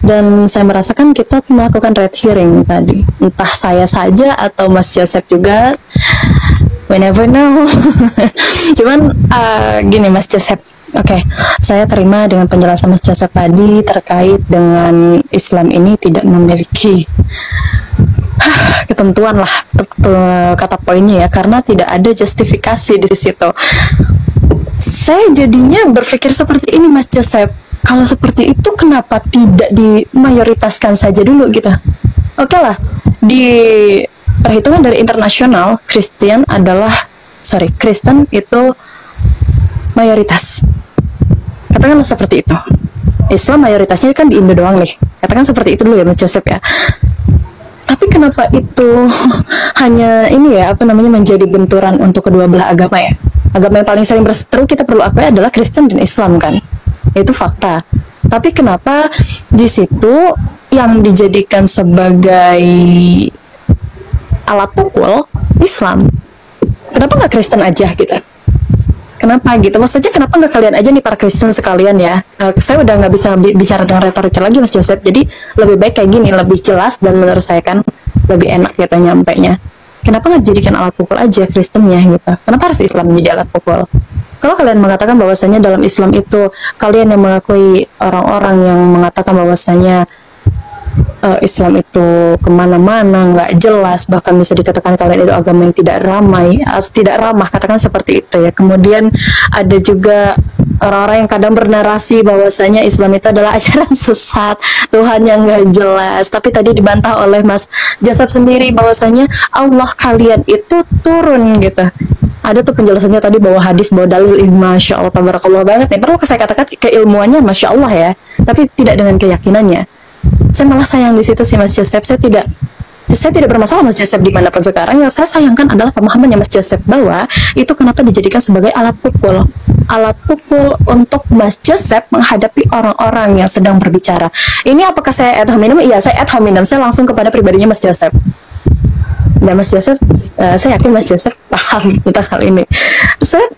Dan saya merasakan kita melakukan red hearing tadi. Entah saya saja atau Mas Joseph juga. We never know. Cuman gini Mas Joseph. Oke, saya terima dengan penjelasan Mas Joseph tadi terkait dengan Islam ini tidak memiliki ketentuan lah kata poinnya ya, karena tidak ada justifikasi di situ. Saya jadinya berpikir seperti ini Mas Joseph. Kalau seperti itu kenapa tidak dimayoritaskan saja dulu gitu? Oke lah, di perhitungan dari internasional, Kristen itu mayoritas. Katakanlah seperti itu. Islam mayoritasnya kan di Indo doang nih. Katakan seperti itu dulu ya Mas Joseph ya. Tapi kenapa itu hanya ini ya, menjadi benturan untuk kedua belah agama ya? Agama yang paling sering berseteru kita perlu akui adalah Kristen dan Islam kan? Itu fakta. Tapi kenapa di situ yang dijadikan sebagai alat pukul Islam? Kenapa nggak Kristen aja gitu? Kenapa gitu? Maksudnya kenapa nggak kalian aja nih para Kristen sekalian ya? Saya udah nggak bisa bicara dengan retorika lagi Mas Joseph. Jadi lebih baik kayak gini, lebih jelas dan menurut saya kan lebih enak gitu nyampainya. Kenapa nggak dijadikan alat pukul aja Kristennya gitu? Kenapa harus Islam menjadi alat pukul? Kalau kalian mengatakan bahwasanya dalam Islam itu kalian yang mengakui orang-orang yang mengatakan bahwasanya Islam itu kemana-mana, nggak jelas, bahkan bisa dikatakan kalian itu agama yang tidak ramah, katakan seperti itu ya. Kemudian ada juga orang-orang yang kadang bernarasi bahwasanya Islam itu adalah ajaran sesat, Tuhan yang nggak jelas. Tapi tadi dibantah oleh Mas Joseph sendiri bahwasanya Allah kalian itu turun gitu. Ada tuh penjelasannya tadi bahwa hadis, bahwa dalil, masya Allah, tabarakallah banget nih. Perlu saya katakan keilmuannya masya Allah ya, tapi tidak dengan keyakinannya. Saya malah sayang di situ sih Mas Joseph. Saya tidak bermasalah Mas Joseph dimanapun sekarang. Yang saya sayangkan adalah pemahamannya Mas Joseph bahwa itu kenapa dijadikan sebagai alat pukul untuk Mas Joseph menghadapi orang-orang yang sedang berbicara. Ini apakah saya ad hominem? Iya, saya ad hominem. Saya langsung kepada pribadinya Mas Joseph. Dan Mas Joseph, saya yakin Mas Joseph paham tentang hal ini. Saya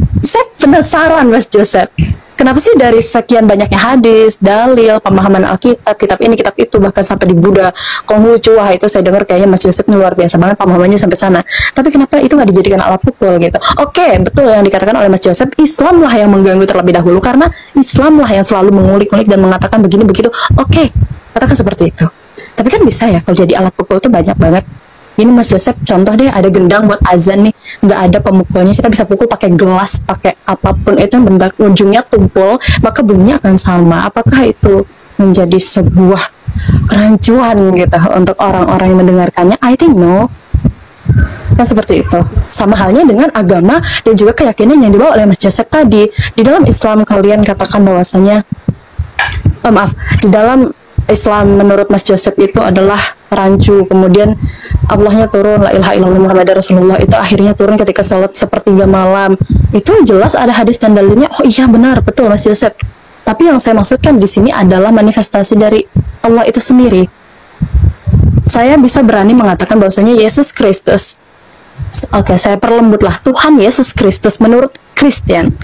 penasaran Mas Joseph, kenapa sih dari sekian banyaknya hadis, dalil, pemahaman Alkitab, kitab ini, kitab itu, bahkan sampai di Buddha, Konghucu, wah itu saya dengar kayaknya Mas Joseph luar biasa banget pemahamannya sampai sana. Tapi kenapa itu nggak dijadikan alat pukul gitu? Oke, betul yang dikatakan oleh Mas Joseph, Islam lah yang mengganggu terlebih dahulu, karena Islam lah yang selalu mengulik-ulik dan mengatakan begini begitu. Oke, katakan seperti itu. Tapi kan bisa ya kalau jadi alat pukul itu banyak banget. Ini Mas Joseph, contoh deh, ada gendang buat azan nih, nggak ada pemukulnya, kita bisa pukul pakai gelas, pakai apapun itu yang benda ujungnya tumpul, maka bunyinya akan sama. Apakah itu menjadi sebuah kerancuan gitu untuk orang-orang yang mendengarkannya? I think no. Kan seperti itu. Sama halnya dengan agama dan juga keyakinan yang dibawa oleh Mas Joseph tadi. Di dalam Islam kalian katakan bahwasanya, di dalam Islam menurut Mas Joseph itu adalah rancu, kemudian Allahnya turun, la ilaha illallah Muhammadar Rasulullah, itu akhirnya turun ketika salat sepertiga malam. Itu jelas ada hadis dan dalilnya. Oh iya benar, betul Mas Joseph. Tapi yang saya maksudkan di sini adalah manifestasi dari Allah itu sendiri. Saya bisa berani mengatakan bahwasanya Yesus Kristus, oke, saya perlembutlah, Tuhan Yesus Kristus menurut Kristen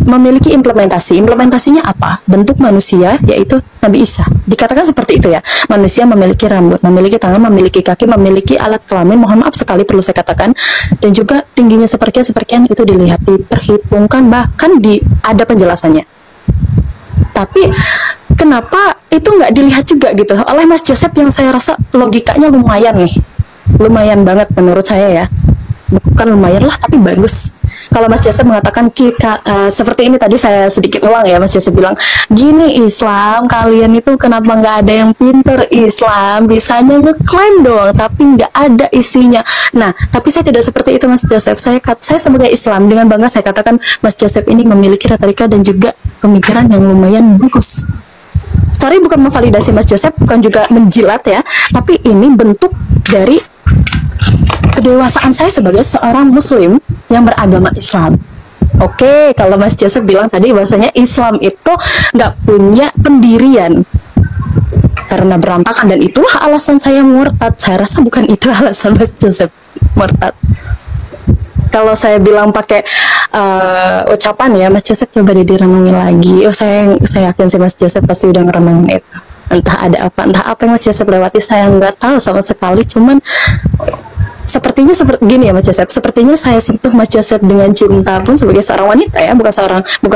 memiliki implementasinya apa? Bentuk manusia, yaitu Nabi Isa. Dikatakan seperti itu ya, manusia memiliki rambut, memiliki tangan, memiliki kaki, memiliki alat kelamin, mohon maaf sekali perlu saya katakan, dan juga tingginya seperkian itu dilihat, diperhitungkan, bahkan ada penjelasannya. Tapi kenapa itu nggak dilihat juga gitu oleh Mas Joseph, yang saya rasa logikanya lumayan banget menurut saya ya. Bukan lumayan lah, tapi bagus. kalau Mas Joseph mengatakan kita seperti ini tadi, saya sedikit ulang ya, Mas Joseph bilang gini, Islam kalian itu kenapa nggak ada yang pinter, Islam bisanya ngeklaim doang tapi nggak ada isinya. Nah, tapi saya tidak seperti itu Mas Joseph. Saya sebagai Islam dengan bangga saya katakan Mas Joseph ini memiliki retorika dan juga pemikiran yang lumayan bagus. Sorry, bukan memvalidasi Mas Joseph, bukan juga menjilat ya, tapi ini bentuk dari kedewasaan saya sebagai seorang Muslim yang beragama Islam. Oke, kalau Mas Joseph bilang tadi bahwasanya Islam itu nggak punya pendirian karena berantakan dan itulah alasan saya murtad. Saya rasa bukan itu alasan Mas Joseph murtad. Kalau saya bilang pakai ucapan ya, Mas Joseph coba direnungin lagi. Oh, saya yakin sih Mas Joseph pasti udah ngerenungin itu. Entah apa yang Mas Joseph lewati, saya nggak tahu sama sekali. Cuman sepertinya seperti gini ya Mas Joseph. Sepertinya saya sentuh Mas Joseph dengan cinta pun sebagai seorang wanita ya, bukan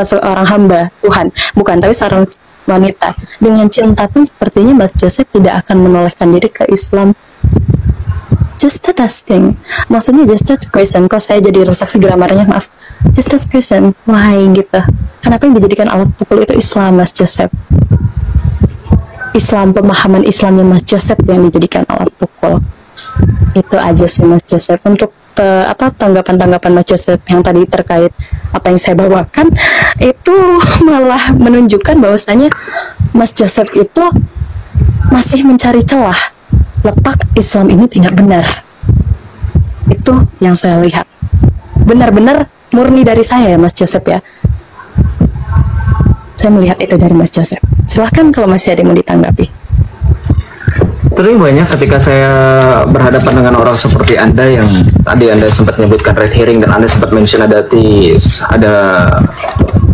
seorang hamba Tuhan, bukan, tapi seorang wanita. Dengan cinta pun sepertinya Mas Joseph tidak akan menolehkan diri ke Islam. Just a testing, maksudnya just a question. Kok saya jadi rusak sih gramarnya, maaf. Just a question, why gitu. Kenapa yang dijadikan alat pukul itu Islam, Mas Joseph? Islam, pemahaman Islamnya Mas Joseph yang dijadikan alat pukul. Itu aja sih Mas Joseph. Untuk tanggapan-tanggapan Mas Joseph yang tadi terkait apa yang saya bawakan, itu malah menunjukkan bahwasanya Mas Joseph itu masih mencari celah. Letak Islam ini tidak benar. Itu yang saya lihat. Benar-benar murni dari saya ya Mas Joseph ya. Saya melihat itu dari Mas Joseph. Silahkan kalau masih ada yang mau ditanggapi. Terlalu banyak ketika saya berhadapan dengan orang seperti Anda yang tadi Anda sempat menyebutkan red herring dan Anda sempat mention ada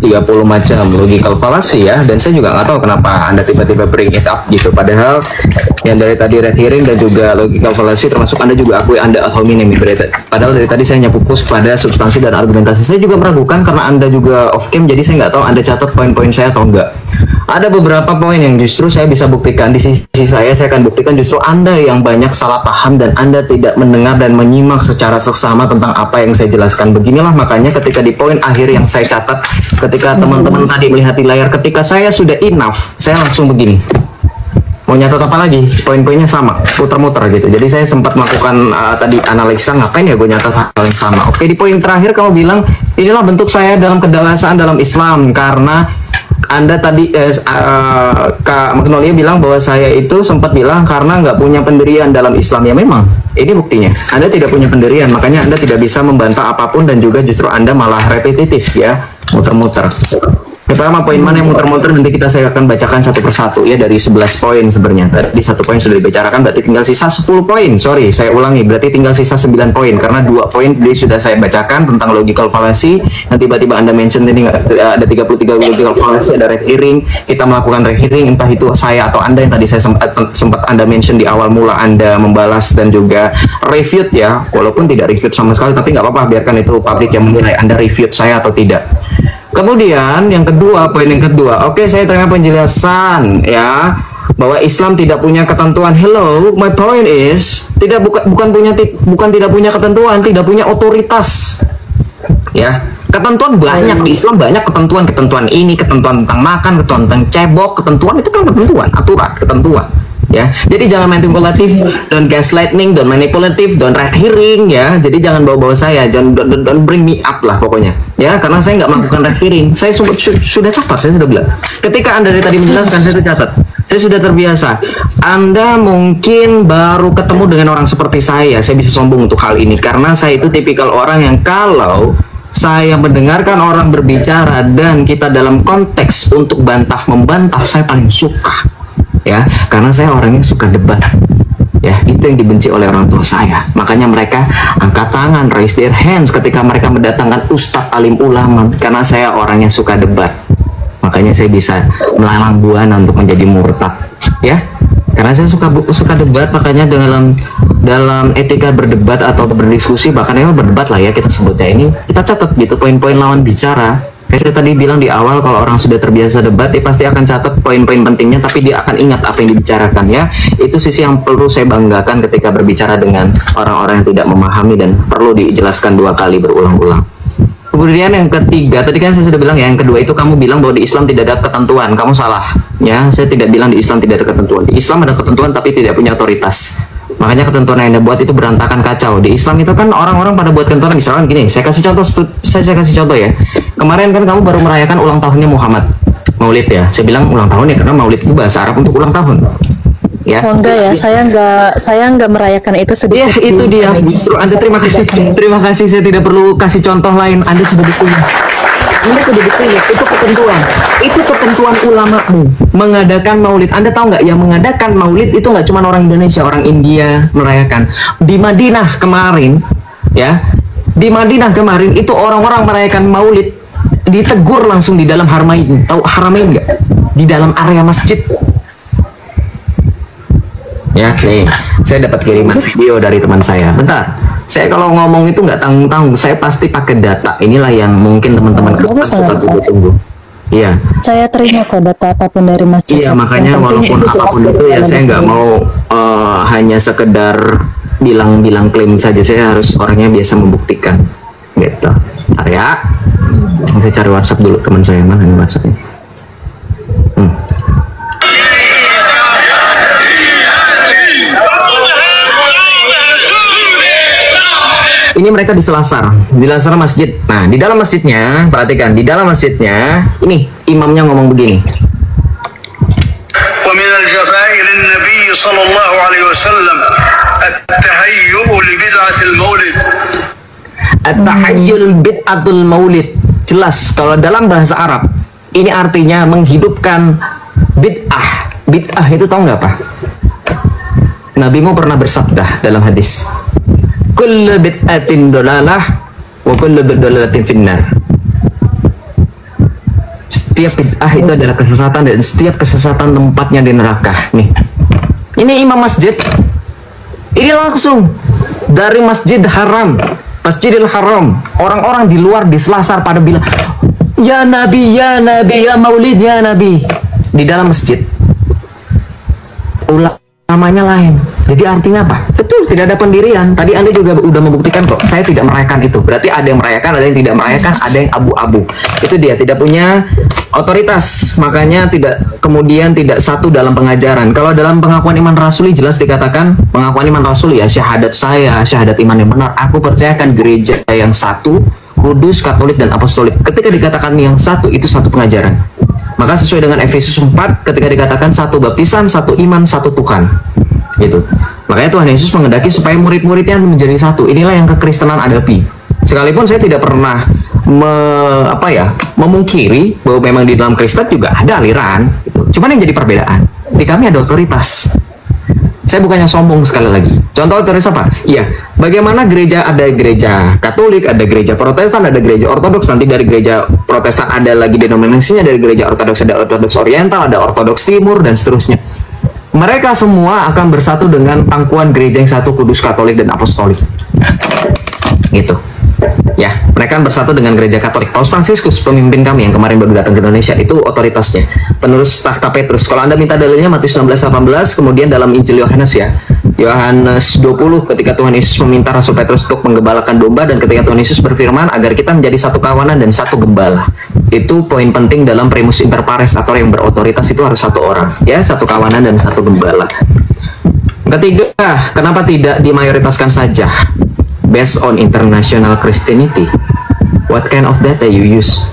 30 macam logical fallacy ya, dan saya juga nggak tahu kenapa Anda tiba-tiba bring it up gitu, padahal yang dari tadi red herring dan juga logical fallacy termasuk Anda juga akui Anda ad hominem, padahal dari tadi saya nyapukus pada substansi dan argumentasi. Saya juga meragukan karena Anda juga off cam, jadi saya nggak tahu Anda catat poin-poin saya atau enggak. Ada beberapa poin yang justru saya bisa buktikan di sisi saya akan buktikan justru Anda yang banyak salah paham dan Anda tidak mendengar dan menyimak secara seksama tentang apa yang saya jelaskan. Beginilah makanya ketika di poin akhir yang saya catat, ketika teman-teman tadi melihat di layar, ketika saya sudah enough, saya langsung begini. Mau nyatat apa lagi? Poin-poinnya sama, muter-muter gitu. Jadi saya sempat melakukan tadi analisa, ngapain ya gue nyatat hal yang sama. Oke, di poin terakhir kamu bilang, inilah bentuk saya dalam kedewasaan dalam Islam, karena Anda tadi Kak Magnolia bilang bahwa saya itu sempat bilang karena nggak punya pendirian dalam Islam. Ya memang, ini buktinya. Anda tidak punya pendirian, makanya Anda tidak bisa membantah apapun dan juga justru Anda malah repetitif ya, muter-muter. Pertama, poin mana yang muter-muter, nanti saya akan bacakan satu persatu ya, dari 11 poin sebenarnya. Tadi satu poin sudah dibicarakan, berarti tinggal sisa 10 poin. Sorry, saya ulangi, berarti tinggal sisa 9 poin karena 2 poin tadi sudah saya bacakan tentang logical fallacy. Nanti tiba-tiba Anda mention ini ada 33 logical fallacy, ada red herring. Kita melakukan red herring, entah itu saya atau Anda yang tadi saya sempat Anda mention di awal mula Anda membalas dan juga refute ya, walaupun tidak refute sama sekali, tapi nggak apa-apa, biarkan itu publik yang menilai Anda refute saya atau tidak. Kemudian yang kedua, poin yang kedua, oke, saya terima penjelasan ya bahwa Islam tidak punya ketentuan. Hello, my point is bukan tidak punya ketentuan, tidak punya otoritas. Ya, ketentuan banyak di Islam, banyak ketentuan ini, ketentuan tentang makan, ketentuan tentang cebok, ketentuan itu kan ketentuan, aturan, ketentuan. Ya, jadi jangan manipulatif, don't gaslighting, don't manipulative, don't red herring ya. Jadi jangan bawa-bawa saya, don't bring me up lah pokoknya. Ya, karena saya nggak melakukan red herring. Saya sudah catat, saya sudah bilang. Ketika Anda dari tadi menjelaskan, saya sudah catat. Saya sudah terbiasa. Anda mungkin baru ketemu dengan orang seperti saya bisa sombong untuk hal ini karena saya itu tipikal orang yang kalau saya mendengarkan orang berbicara dan kita dalam konteks untuk bantah-membantah, saya paling suka. Ya, karena saya orangnya suka debat. Ya, itu yang dibenci oleh orang tua saya. Makanya mereka angkat tangan, raise their hands ketika mereka mendatangkan ustadz alim ulama, karena saya orangnya suka debat. Makanya saya bisa melalang buana untuk menjadi murtad. Ya, karena saya suka debat, makanya dalam etika berdebat atau berdiskusi, bahkan ya berdebat lah ya kita sebutnya, ini kita catat gitu poin-poin lawan bicara. Kayak saya tadi bilang di awal, kalau orang sudah terbiasa debat, dia pasti akan catat poin-poin pentingnya, tapi dia akan ingat apa yang dibicarakan ya. Itu sisi yang perlu saya banggakan ketika berbicara dengan orang-orang yang tidak memahami dan perlu dijelaskan 2 kali berulang-ulang. Kemudian yang ketiga, tadi kan saya sudah bilang ya, yang kedua itu kamu bilang bahwa di Islam tidak ada ketentuan. Kamu salah. Ya, saya tidak bilang di Islam tidak ada ketentuan. Di Islam ada ketentuan tapi tidak punya otoritas. Makanya ketentuan yang Anda buat itu berantakan, kacau. Di Islam itu kan orang-orang pada buat ketentuan, misalkan gini, saya kasih contoh, saya kasih contoh ya. Kemarin kan kamu baru merayakan ulang tahunnya Muhammad. Maulid ya. Saya bilang ulang tahun ya karena Maulid itu bahasa Arab untuk ulang tahun. Ya. Oh enggak ya, saya enggak merayakan itu sedikit. Iya, itu dia. Justru Anda terima kasih. Saya tidak perlu kasih contoh lain. Anda sudah dipilih. Anda sudah dipilih. Itu ketentuan. Itu ketentuan ulamamu mengadakan Maulid. Anda tahu nggak? Yang mengadakan Maulid itu nggak cuma orang Indonesia, orang India merayakan. Di Madinah kemarin, ya, di Madinah kemarin itu orang-orang merayakan Maulid ditegur langsung di dalam Haramain. Tahu Haramain nggak? Di dalam area masjid. Ya, nih, saya dapat kiriman video dari teman saya. Bentar, saya kalau ngomong itu nggak tanggung-tanggung, saya pasti pakai data. Inilah yang mungkin teman-teman suka tunggu-tunggu. Iya. Saya terima kok data apapun dari masjid. Iya, makanya walaupun apapun itu ya saya nggak mau hanya sekedar bilang-bilang klaim saja. Saya harus orangnya biasa membuktikan. Gitu. Bentar ya. Saya cari WhatsApp dulu teman saya, mana ini WhatsAppnya? Ini mereka di Selasar masjid. Nah, di dalam masjidnya, perhatikan, di dalam masjidnya, ini imamnya ngomong begini. ومن الجفائر النبي صلى الله عليه وسلم التهيؤ لبدعة المولد. At-tahayyul bid'atul maulid. Jelas kalau dalam bahasa Arab ini artinya menghidupkan bid'ah. Bid'ah itu tahu nggak apa? Nabimu pernah bersabda dalam hadis, kullu bid'atin dolalah wa kullu bid'alatin finnar. Setiap bid'ah itu adalah kesesatan dan setiap kesesatan tempatnya di neraka. Nih, ini imam masjid. Ini langsung dari Masjid Haram, Masjidil Haram. Orang-orang di luar di Selasar pada bilang, ya Nabi, ya Nabi, ya Maulid, ya Nabi. Di dalam masjid ulamanya lain. Jadi artinya apa? Betul, tidak ada pendirian. Tadi Anda juga udah membuktikan kok. Saya tidak merayakan itu. Berarti ada yang merayakan, ada yang tidak merayakan, ada yang abu-abu. Itu dia, tidak punya otoritas. Makanya kemudian tidak satu dalam pengajaran. Kalau dalam pengakuan iman rasuli jelas dikatakan pengakuan iman rasuli ya, syahadat saya, syahadat iman yang benar. Aku percayakan gereja yang satu, kudus, katolik, dan apostolik. Ketika dikatakan yang satu, itu satu pengajaran. Maka sesuai dengan Efesus 4 ketika dikatakan satu baptisan, satu iman, satu Tuhan. Gitu. Makanya Tuhan Yesus menghendaki supaya murid-muridnya menjadi satu. Inilah yang kekristenan hadapi. Sekalipun saya tidak pernah memungkiri bahwa memang di dalam Kristen juga ada aliran. Gitu. Cuman yang jadi perbedaan, di kami ada otoritas. Saya bukannya sombong sekali lagi. Contoh otoritas apa? Iya, bagaimana ada gereja Katolik, ada gereja Protestan, ada gereja Ortodoks. Nanti dari gereja Protestan ada lagi denominasinya, dari gereja Ortodoks ada Ortodoks Oriental, ada Ortodoks Timur, dan seterusnya. Mereka semua akan bersatu dengan pangkuan gereja yang satu, kudus, Katolik, dan apostolik. Gitu. Ya, mereka bersatu dengan gereja Katolik. Paus Fransiskus, pemimpin kami yang kemarin baru datang ke Indonesia, itu otoritasnya. Penerus tahta Petrus. Kalau Anda minta dalilnya Matius 16:18, kemudian dalam Injil Yohanes ya. Yohanes 20 ketika Tuhan Yesus meminta Rasul Petrus untuk menggembalakan domba, dan ketika Tuhan Yesus berfirman agar kita menjadi satu kawanan dan satu gembala. Itu poin penting dalam primus inter pares, atau yang berotoritas itu harus satu orang, ya, satu kawanan dan satu gembala. Ketiga, kenapa tidak dimayoritaskan saja? Based on international Christianity. What kind of data you use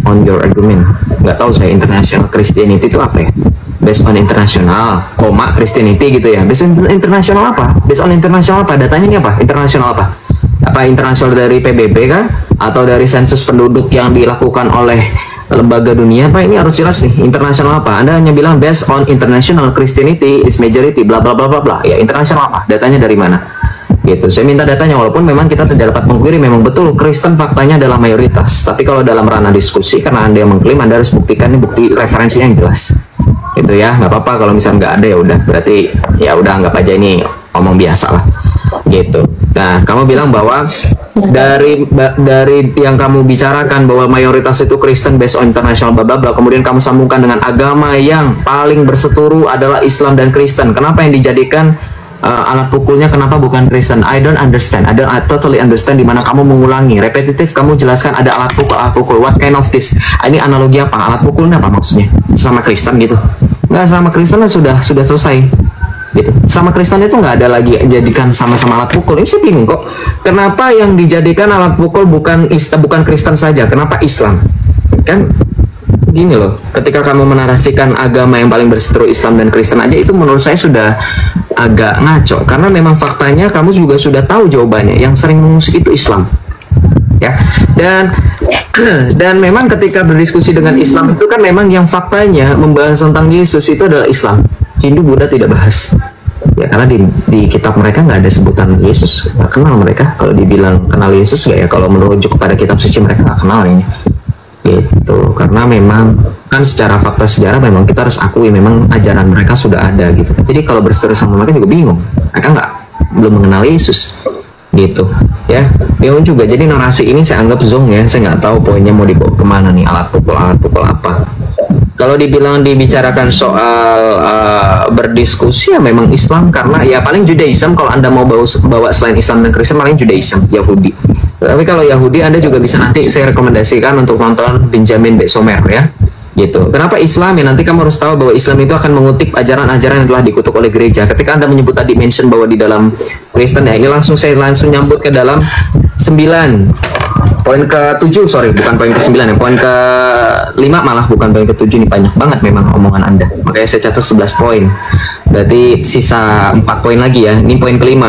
on your argument? Nggak tahu saya international Christianity itu apa ya? Based on international, Christianity gitu ya. Based on international apa? Based on international apa? Datanya ini apa? International apa? Apa internasional dari PBB kah? Atau dari sensus penduduk yang dilakukan oleh lembaga dunia? Pak, ini harus jelas nih. Internasional apa? Anda hanya bilang based on international Christianity is majority, bla bla bla bla bla. Ya, internasional apa? Datanya dari mana? Gitu. Saya minta datanya, walaupun memang kita tidak dapat mengkiri, memang betul Kristen faktanya adalah mayoritas. Tapi kalau dalam ranah diskusi, karena Anda yang mengklaim, Anda harus buktikan ini bukti referensinya yang jelas. Gitu ya, nggak apa-apa kalau misalnya nggak ada, ya udah, berarti ya udah anggap aja ini omong biasa lah. Gitu. Nah, kamu bilang bahwa dari yang kamu bicarakan bahwa mayoritas itu Kristen based on international bla bla bla, kemudian kamu sambungkan dengan agama yang paling berseteru adalah Islam dan Kristen. Kenapa yang dijadikan alat pukulnya kenapa bukan Kristen? I don't understand. I totally understand di mana kamu mengulangi, repetitif kamu jelaskan ada alat pukul. What kind of this? Ini analogi apa? Alat pukulnya apa maksudnya? Sama Kristen gitu? Nggak, sama Kristen sudah selesai. Gitu. Sama Kristen itu nggak ada lagi jadikan sama-sama alat pukul. Ini sih bingung kok. Kenapa yang dijadikan alat pukul bukan Kristen saja? Kenapa Islam? Kan gini loh, ketika kamu menarasikan agama yang paling berseteru Islam dan Kristen aja, itu menurut saya sudah agak ngaco, karena memang faktanya kamu juga sudah tahu jawabannya, yang sering mengusik itu Islam ya. Dan memang ketika berdiskusi dengan Islam itu kan memang yang faktanya membahas tentang Yesus itu adalah Islam. Hindu, Buddha tidak bahas ya, karena di kitab mereka nggak ada sebutan Yesus, nggak kenal mereka. Kalau dibilang kenal Yesus nggak ya, kalau merujuk kepada kitab suci mereka nggak kenal ini gitu. Karena memang kan secara fakta sejarah memang kita harus akui memang ajaran mereka sudah ada gitu. Jadi kalau berseteru sama mereka juga bingung, mereka belum mengenal Yesus gitu ya, bingung juga. Jadi narasi ini saya anggap zong ya, saya nggak tahu poinnya mau dibawa kemana nih, alat pukul apa. Kalau dibicarakan soal berdiskusi ya memang Islam, karena ya paling Judaism. Kalau Anda mau bawa selain Islam dan Kristen paling Judaism, Yahudi. Tapi kalau Yahudi Anda juga bisa, nanti saya rekomendasikan untuk nonton Benjamin Besomer ya gitu. Kenapa Islam ya? Nanti kamu harus tahu bahwa Islam itu akan mengutip ajaran-ajaran yang telah dikutuk oleh gereja. Ketika Anda menyebut tadi mention bahwa di dalam Kristen ya, ini saya langsung nyambut ke dalam 9 poin ke-7, sorry, bukan poin ke-9 ya, poin ke-5 malah, bukan poin ke-7. Ini banyak banget memang omongan Anda, makanya saya catat 11 poin, berarti sisa 4 poin lagi ya. Ini poin ke-5.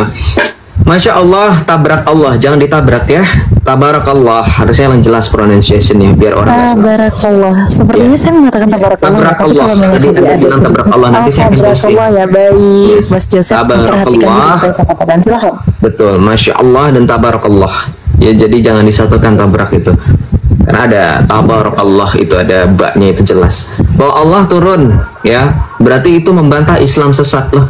Masya Allah, tabrak Allah, jangan ditabrak ya. Tabarakallah, harusnya yang jelas pronunciation-nya biar orang nggak salah. Tabarakallah, sepertinya saya mengatakan tabarakallah. Tabarakallah, tadi Anda bilang tabarakallah, nanti saya tabarakallah ya, baik Mas Joseph, tabarakallah, silakan. betul, Masya Allah dan tabarakallah ya. Jadi jangan disatukan tabrak itu, karena ada tabarakallah itu ada baknya, itu jelas bahwa Allah turun ya, berarti itu membantah Islam sesat loh.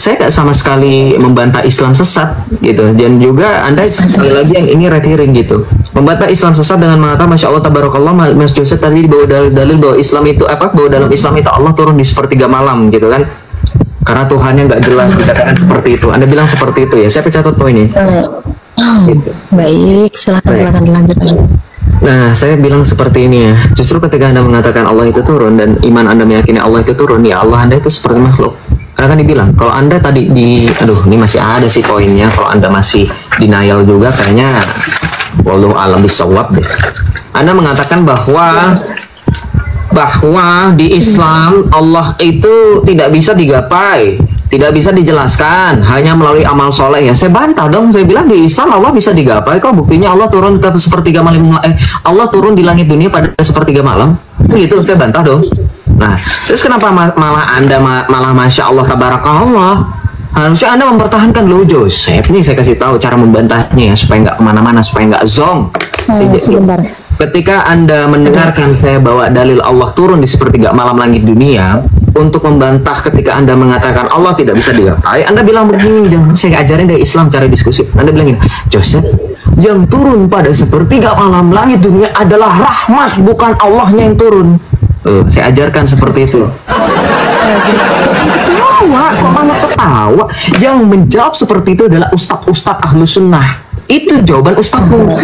Saya nggak sama sekali membantah Islam sesat gitu, dan juga Anda sekali lagi yang ini red herring gitu, membantah Islam sesat dengan mengatakan Masya Allah tabarakallah. Mas Joseph tadi bawa dalil-dalil bahwa Islam itu apa, bahwa dalam Islam itu Allah turun di sepertiga malam gitu kan, karena Tuhannya nggak jelas dikatakan seperti itu. Anda bilang seperti itu ya, saya catat poin ini gitu. Baik, silakan dilanjutkan. Nah, saya bilang seperti ini ya, justru ketika Anda mengatakan Allah itu turun dan iman Anda meyakini Allah itu turun, ya Allah Anda itu seperti makhluk. Karena kan dibilang, kalau Anda tadi ini masih ada sih poinnya, kalau Anda masih denial juga kayaknya wallahu alam bisawab deh. Anda mengatakan bahwa di Islam Allah itu tidak bisa digapai, tidak bisa dijelaskan hanya melalui amal soleh ya. Saya bantah dong, saya bilang di Islam Allah bisa digapai kok, buktinya Allah turun ke sepertiga malam, Allah turun di langit dunia pada sepertiga malam, itu saya bantah dong. Nah, terus kenapa malah Anda malah Masya Allah tabarakallah? Harusnya Anda mempertahankan loh Joseph. Nih saya kasih tahu cara membantahnya ya, supaya nggak kemana-mana, supaya nggak zong. Sebentar. Ketika Anda mendengarkan saya bawa dalil Allah turun di sepertiga malam langit dunia, untuk membantah ketika Anda mengatakan Allah tidak bisa digapai, Anda bilang begini, saya ajarin dari Islam cara diskusi. Anda bilang gini, Joseph, yang turun pada sepertiga malam langit dunia adalah rahmat, bukan Allahnya yang turun. Saya ajarkan seperti itu. Ketawa, kok malah ketawa? Yang menjawab seperti itu adalah ustadz Ahlus Sunnah. Itu jawaban ustadzmu.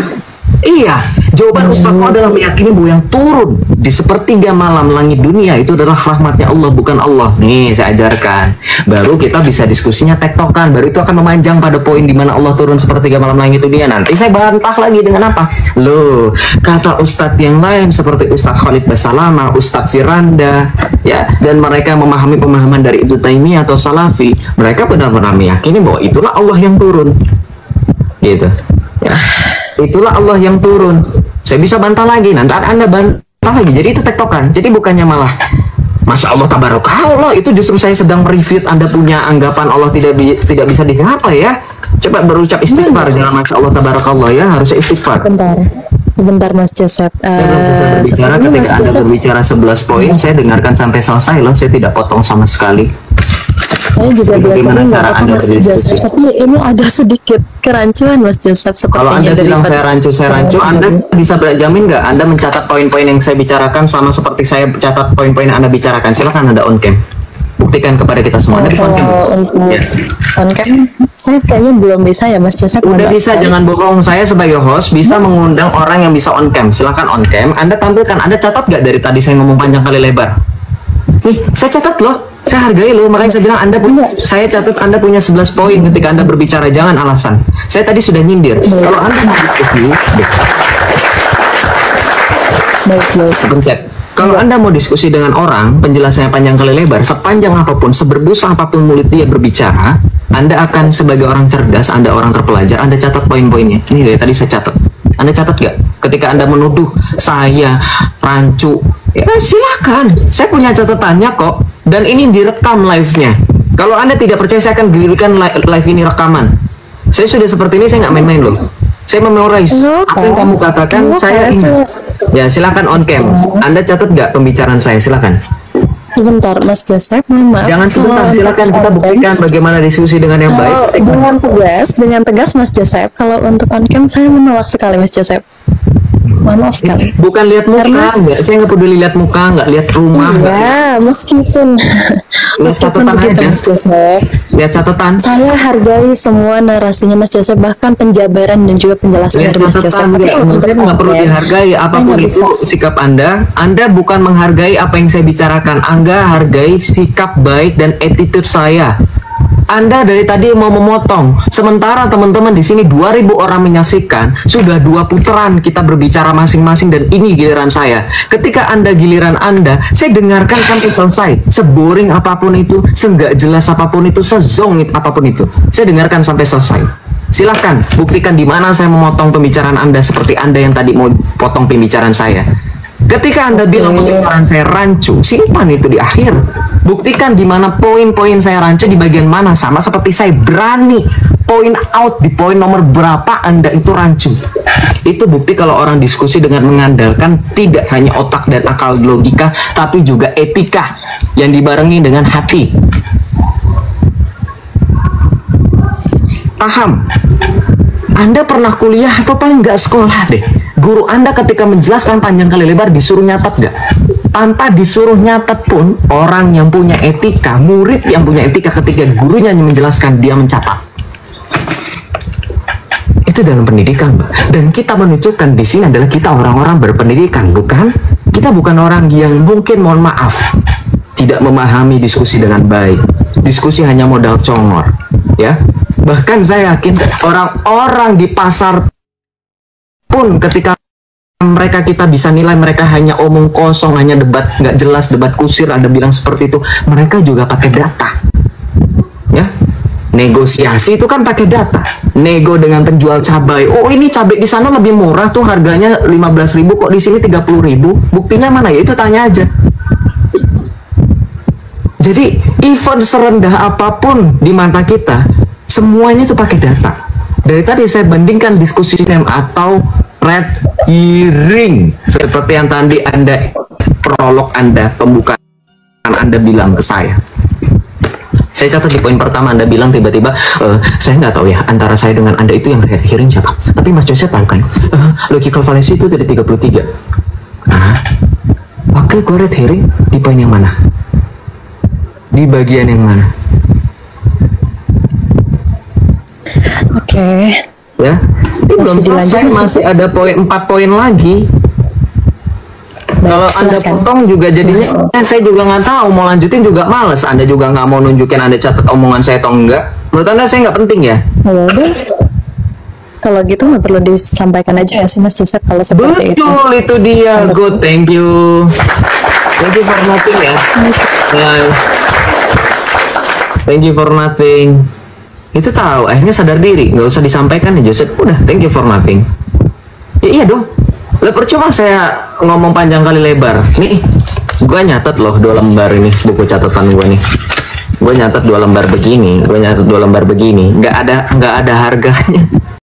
Iya, jawaban ustadzmu adalah meyakini bahwa yang turun di sepertiga malam langit dunia itu adalah rahmatnya Allah, bukan Allah. Nih, saya ajarkan. Baru kita bisa diskusinya tektokan. Baru itu akan memanjang pada poin di mana Allah turun sepertiga malam langit dunia. Nanti saya bantah lagi dengan apa? Loh, kata ustadz yang lain seperti Ustadz Khalid Basalama, Ustadz Firanda, ya, dan mereka memahami pemahaman dari Ibnu Taimiyah atau Salafi. Mereka benar-benar meyakini bahwa itulah Allah yang turun. Gitu. Ya. Itulah Allah yang turun. Saya bisa bantah lagi, nanti Anda bantah lagi. Jadi itu tektokan. Jadi bukannya malah Masya Allah tabarakallah, itu justru saya sedang mereview Anda punya anggapan Allah tidak bisa digapai ya. Coba berucap istighfar, jangan Masya Allah tabarakallah ya, harusnya istighfar. Sebentar Mas Joseph. Bicara ketika Anda berbicara 11 poin, saya dengarkan sampai selesai loh, saya tidak potong sama sekali. Saya juga biasanya nggak apa Mas Joseph, tapi ini ada sedikit kerancuan Mas Joseph. Kalau Anda bilang saya rancu, Anda bisa berjamin nggak Anda mencatat poin-poin yang saya bicarakan sama seperti saya catat poin-poin yang Anda bicarakan? Silakan Anda on cam. Buktikan kepada kita semua. Anda bisa on cam? Kalau untuk Ya. on cam, saya kayaknya belum bisa ya Mas Joseph. Udah Mohon bisa, maaf sekali. jangan bohong. Saya sebagai host bisa mengundang orang yang bisa on cam. Silahkan on cam. Anda tampilkan. Anda catat gak dari tadi saya ngomong panjang kali lebar? Nih, saya catat loh. Saya hargai loh. Makanya saya bilang Anda punya. Saya catat Anda punya 11 poin ketika Anda berbicara. Jangan alasan. Saya tadi sudah nyindir. Kalau Anda mau diskusi, Baik. pencet. Kalau Anda mau diskusi dengan orang, penjelasannya panjang kali lebar, sepanjang apapun, seberbusa apapun mulut dia berbicara, Anda akan sebagai orang cerdas, Anda orang terpelajar, Anda catat poin-poinnya. Ini dari tadi saya catat. Anda catat gak? Ketika Anda menuduh saya rancu, ya silakan. Saya punya catatannya kok. Dan ini direkam live-nya. Kalau Anda tidak percaya, saya akan berikan live ini rekaman. Saya sudah seperti ini, saya nggak main-main loh. Saya memorize apa yang kamu katakan, saya ingat. Ya, silakan on cam. Anda catat nggak pembicaraan saya? Silakan. Sebentar Mas Joseph, mohon maaf. Jangan sebentar, Kalau silakan untuk kita on cam, buktikan bagaimana diskusi dengan yang baik. dengan tegas Mas Joseph. Kalau untuk on cam saya menolak sekali Mas Joseph. Mohon maaf sekali. Bukan lihat muka, Karena- nggak. Saya nggak peduli lihat muka, nggak lihat rumah, nggak Ya, meskipun catatan begitu aja. Mas Joseph, lihat catatan. saya hargai semua narasinya Mas Joseph, bahkan penjabaran dan juga penjelasan Lihat dari Mas Joseph. catatan, nggak. Tapi untuk Nggak perlu on cam, dihargai apapun nggak itu bisa. sikap Anda. Anda bukan menghargai apa yang saya bicarakan. Anda hargai sikap baik dan attitude saya. Anda dari tadi mau memotong, sementara teman-teman di sini 2000 orang menyaksikan, sudah 2 putaran kita berbicara masing-masing dan ini giliran saya. Ketika Anda giliran Anda, saya dengarkan sampai selesai. Seboring apapun itu, seenggak jelas apapun itu, sezongit apapun itu, saya dengarkan sampai selesai. Silahkan buktikan di mana saya memotong pembicaraan Anda seperti Anda yang tadi mau potong pembicaraan saya. Ketika Anda bilang pembicaraan saya rancu, simpan itu di akhir. Buktikan di mana poin-poin saya rancu, di bagian mana, sama seperti saya berani point out di poin nomor berapa Anda itu rancu. Itu bukti kalau orang diskusi dengan mengandalkan tidak hanya otak dan akal logika, tapi juga etika yang dibarengi dengan hati. Paham? Anda pernah kuliah atau paling nggak sekolah deh. Guru Anda ketika menjelaskan panjang kali lebar disuruh nyatet nggak? Tanpa disuruh nyatet pun, orang yang punya etika, murid yang punya etika ketika gurunya menjelaskan, dia mencatat. Itu dalam pendidikan, Mbak. Dan kita menunjukkan di sini adalah kita orang-orang berpendidikan, bukan? Kita bukan orang yang mungkin, mohon maaf, tidak memahami diskusi dengan baik. Diskusi hanya modal congor, ya. Bahkan saya yakin orang-orang di pasar pun ketika mereka kita bisa nilai mereka hanya omong kosong, hanya debat nggak jelas, debat kusir, Anda bilang seperti itu, mereka juga pakai data, ya. Negosiasi itu kan pakai data. Nego dengan penjual cabai, oh ini cabai di sana lebih murah tuh, harganya 15.000, kok di sini 30.000, buktinya mana, ya itu tanya aja. Jadi event serendah apapun di mata kita, semuanya itu pakai data. Dari tadi saya bandingkan diskusi sistem atau red hearing seperti yang tadi Anda prolog Anda, pembukaan Anda bilang ke saya. Saya catat di poin pertama Anda bilang tiba-tiba, saya nggak tahu ya antara saya dengan Anda itu yang red hearing siapa. Tapi Mas Joseph tahu kan, logical fallacy itu dari 33. Oke, gue red hearing di poin yang mana? Di bagian yang mana? Oke. Ya, ini belum selesai, dilanjut, masih ada 4 poin lagi. Kalau Anda silakan. potong juga jadinya, saya juga nggak tahu mau lanjutin juga males. Anda juga nggak mau nunjukin Anda catat omongan saya atau enggak. Menurut Anda saya nggak penting ya? Ya udah. Kalau gitu nggak perlu disampaikan aja ya sih Mas Joseph kalau seperti itu. Betul, itu dia. Good, thank you. Thank you for nothing ya. Ya. Thank you for nothing. Itu tahu, akhirnya sadar diri, nggak usah disampaikan ya Joseph. Udah, thank you for nothing. Ya iya dong. Lah percuma saya ngomong panjang kali lebar. Nih, gua nyatet loh 2 lembar ini buku catatan gua nih. Gua nyatet 2 lembar begini, gua nyatet 2 lembar begini. Nggak ada harganya.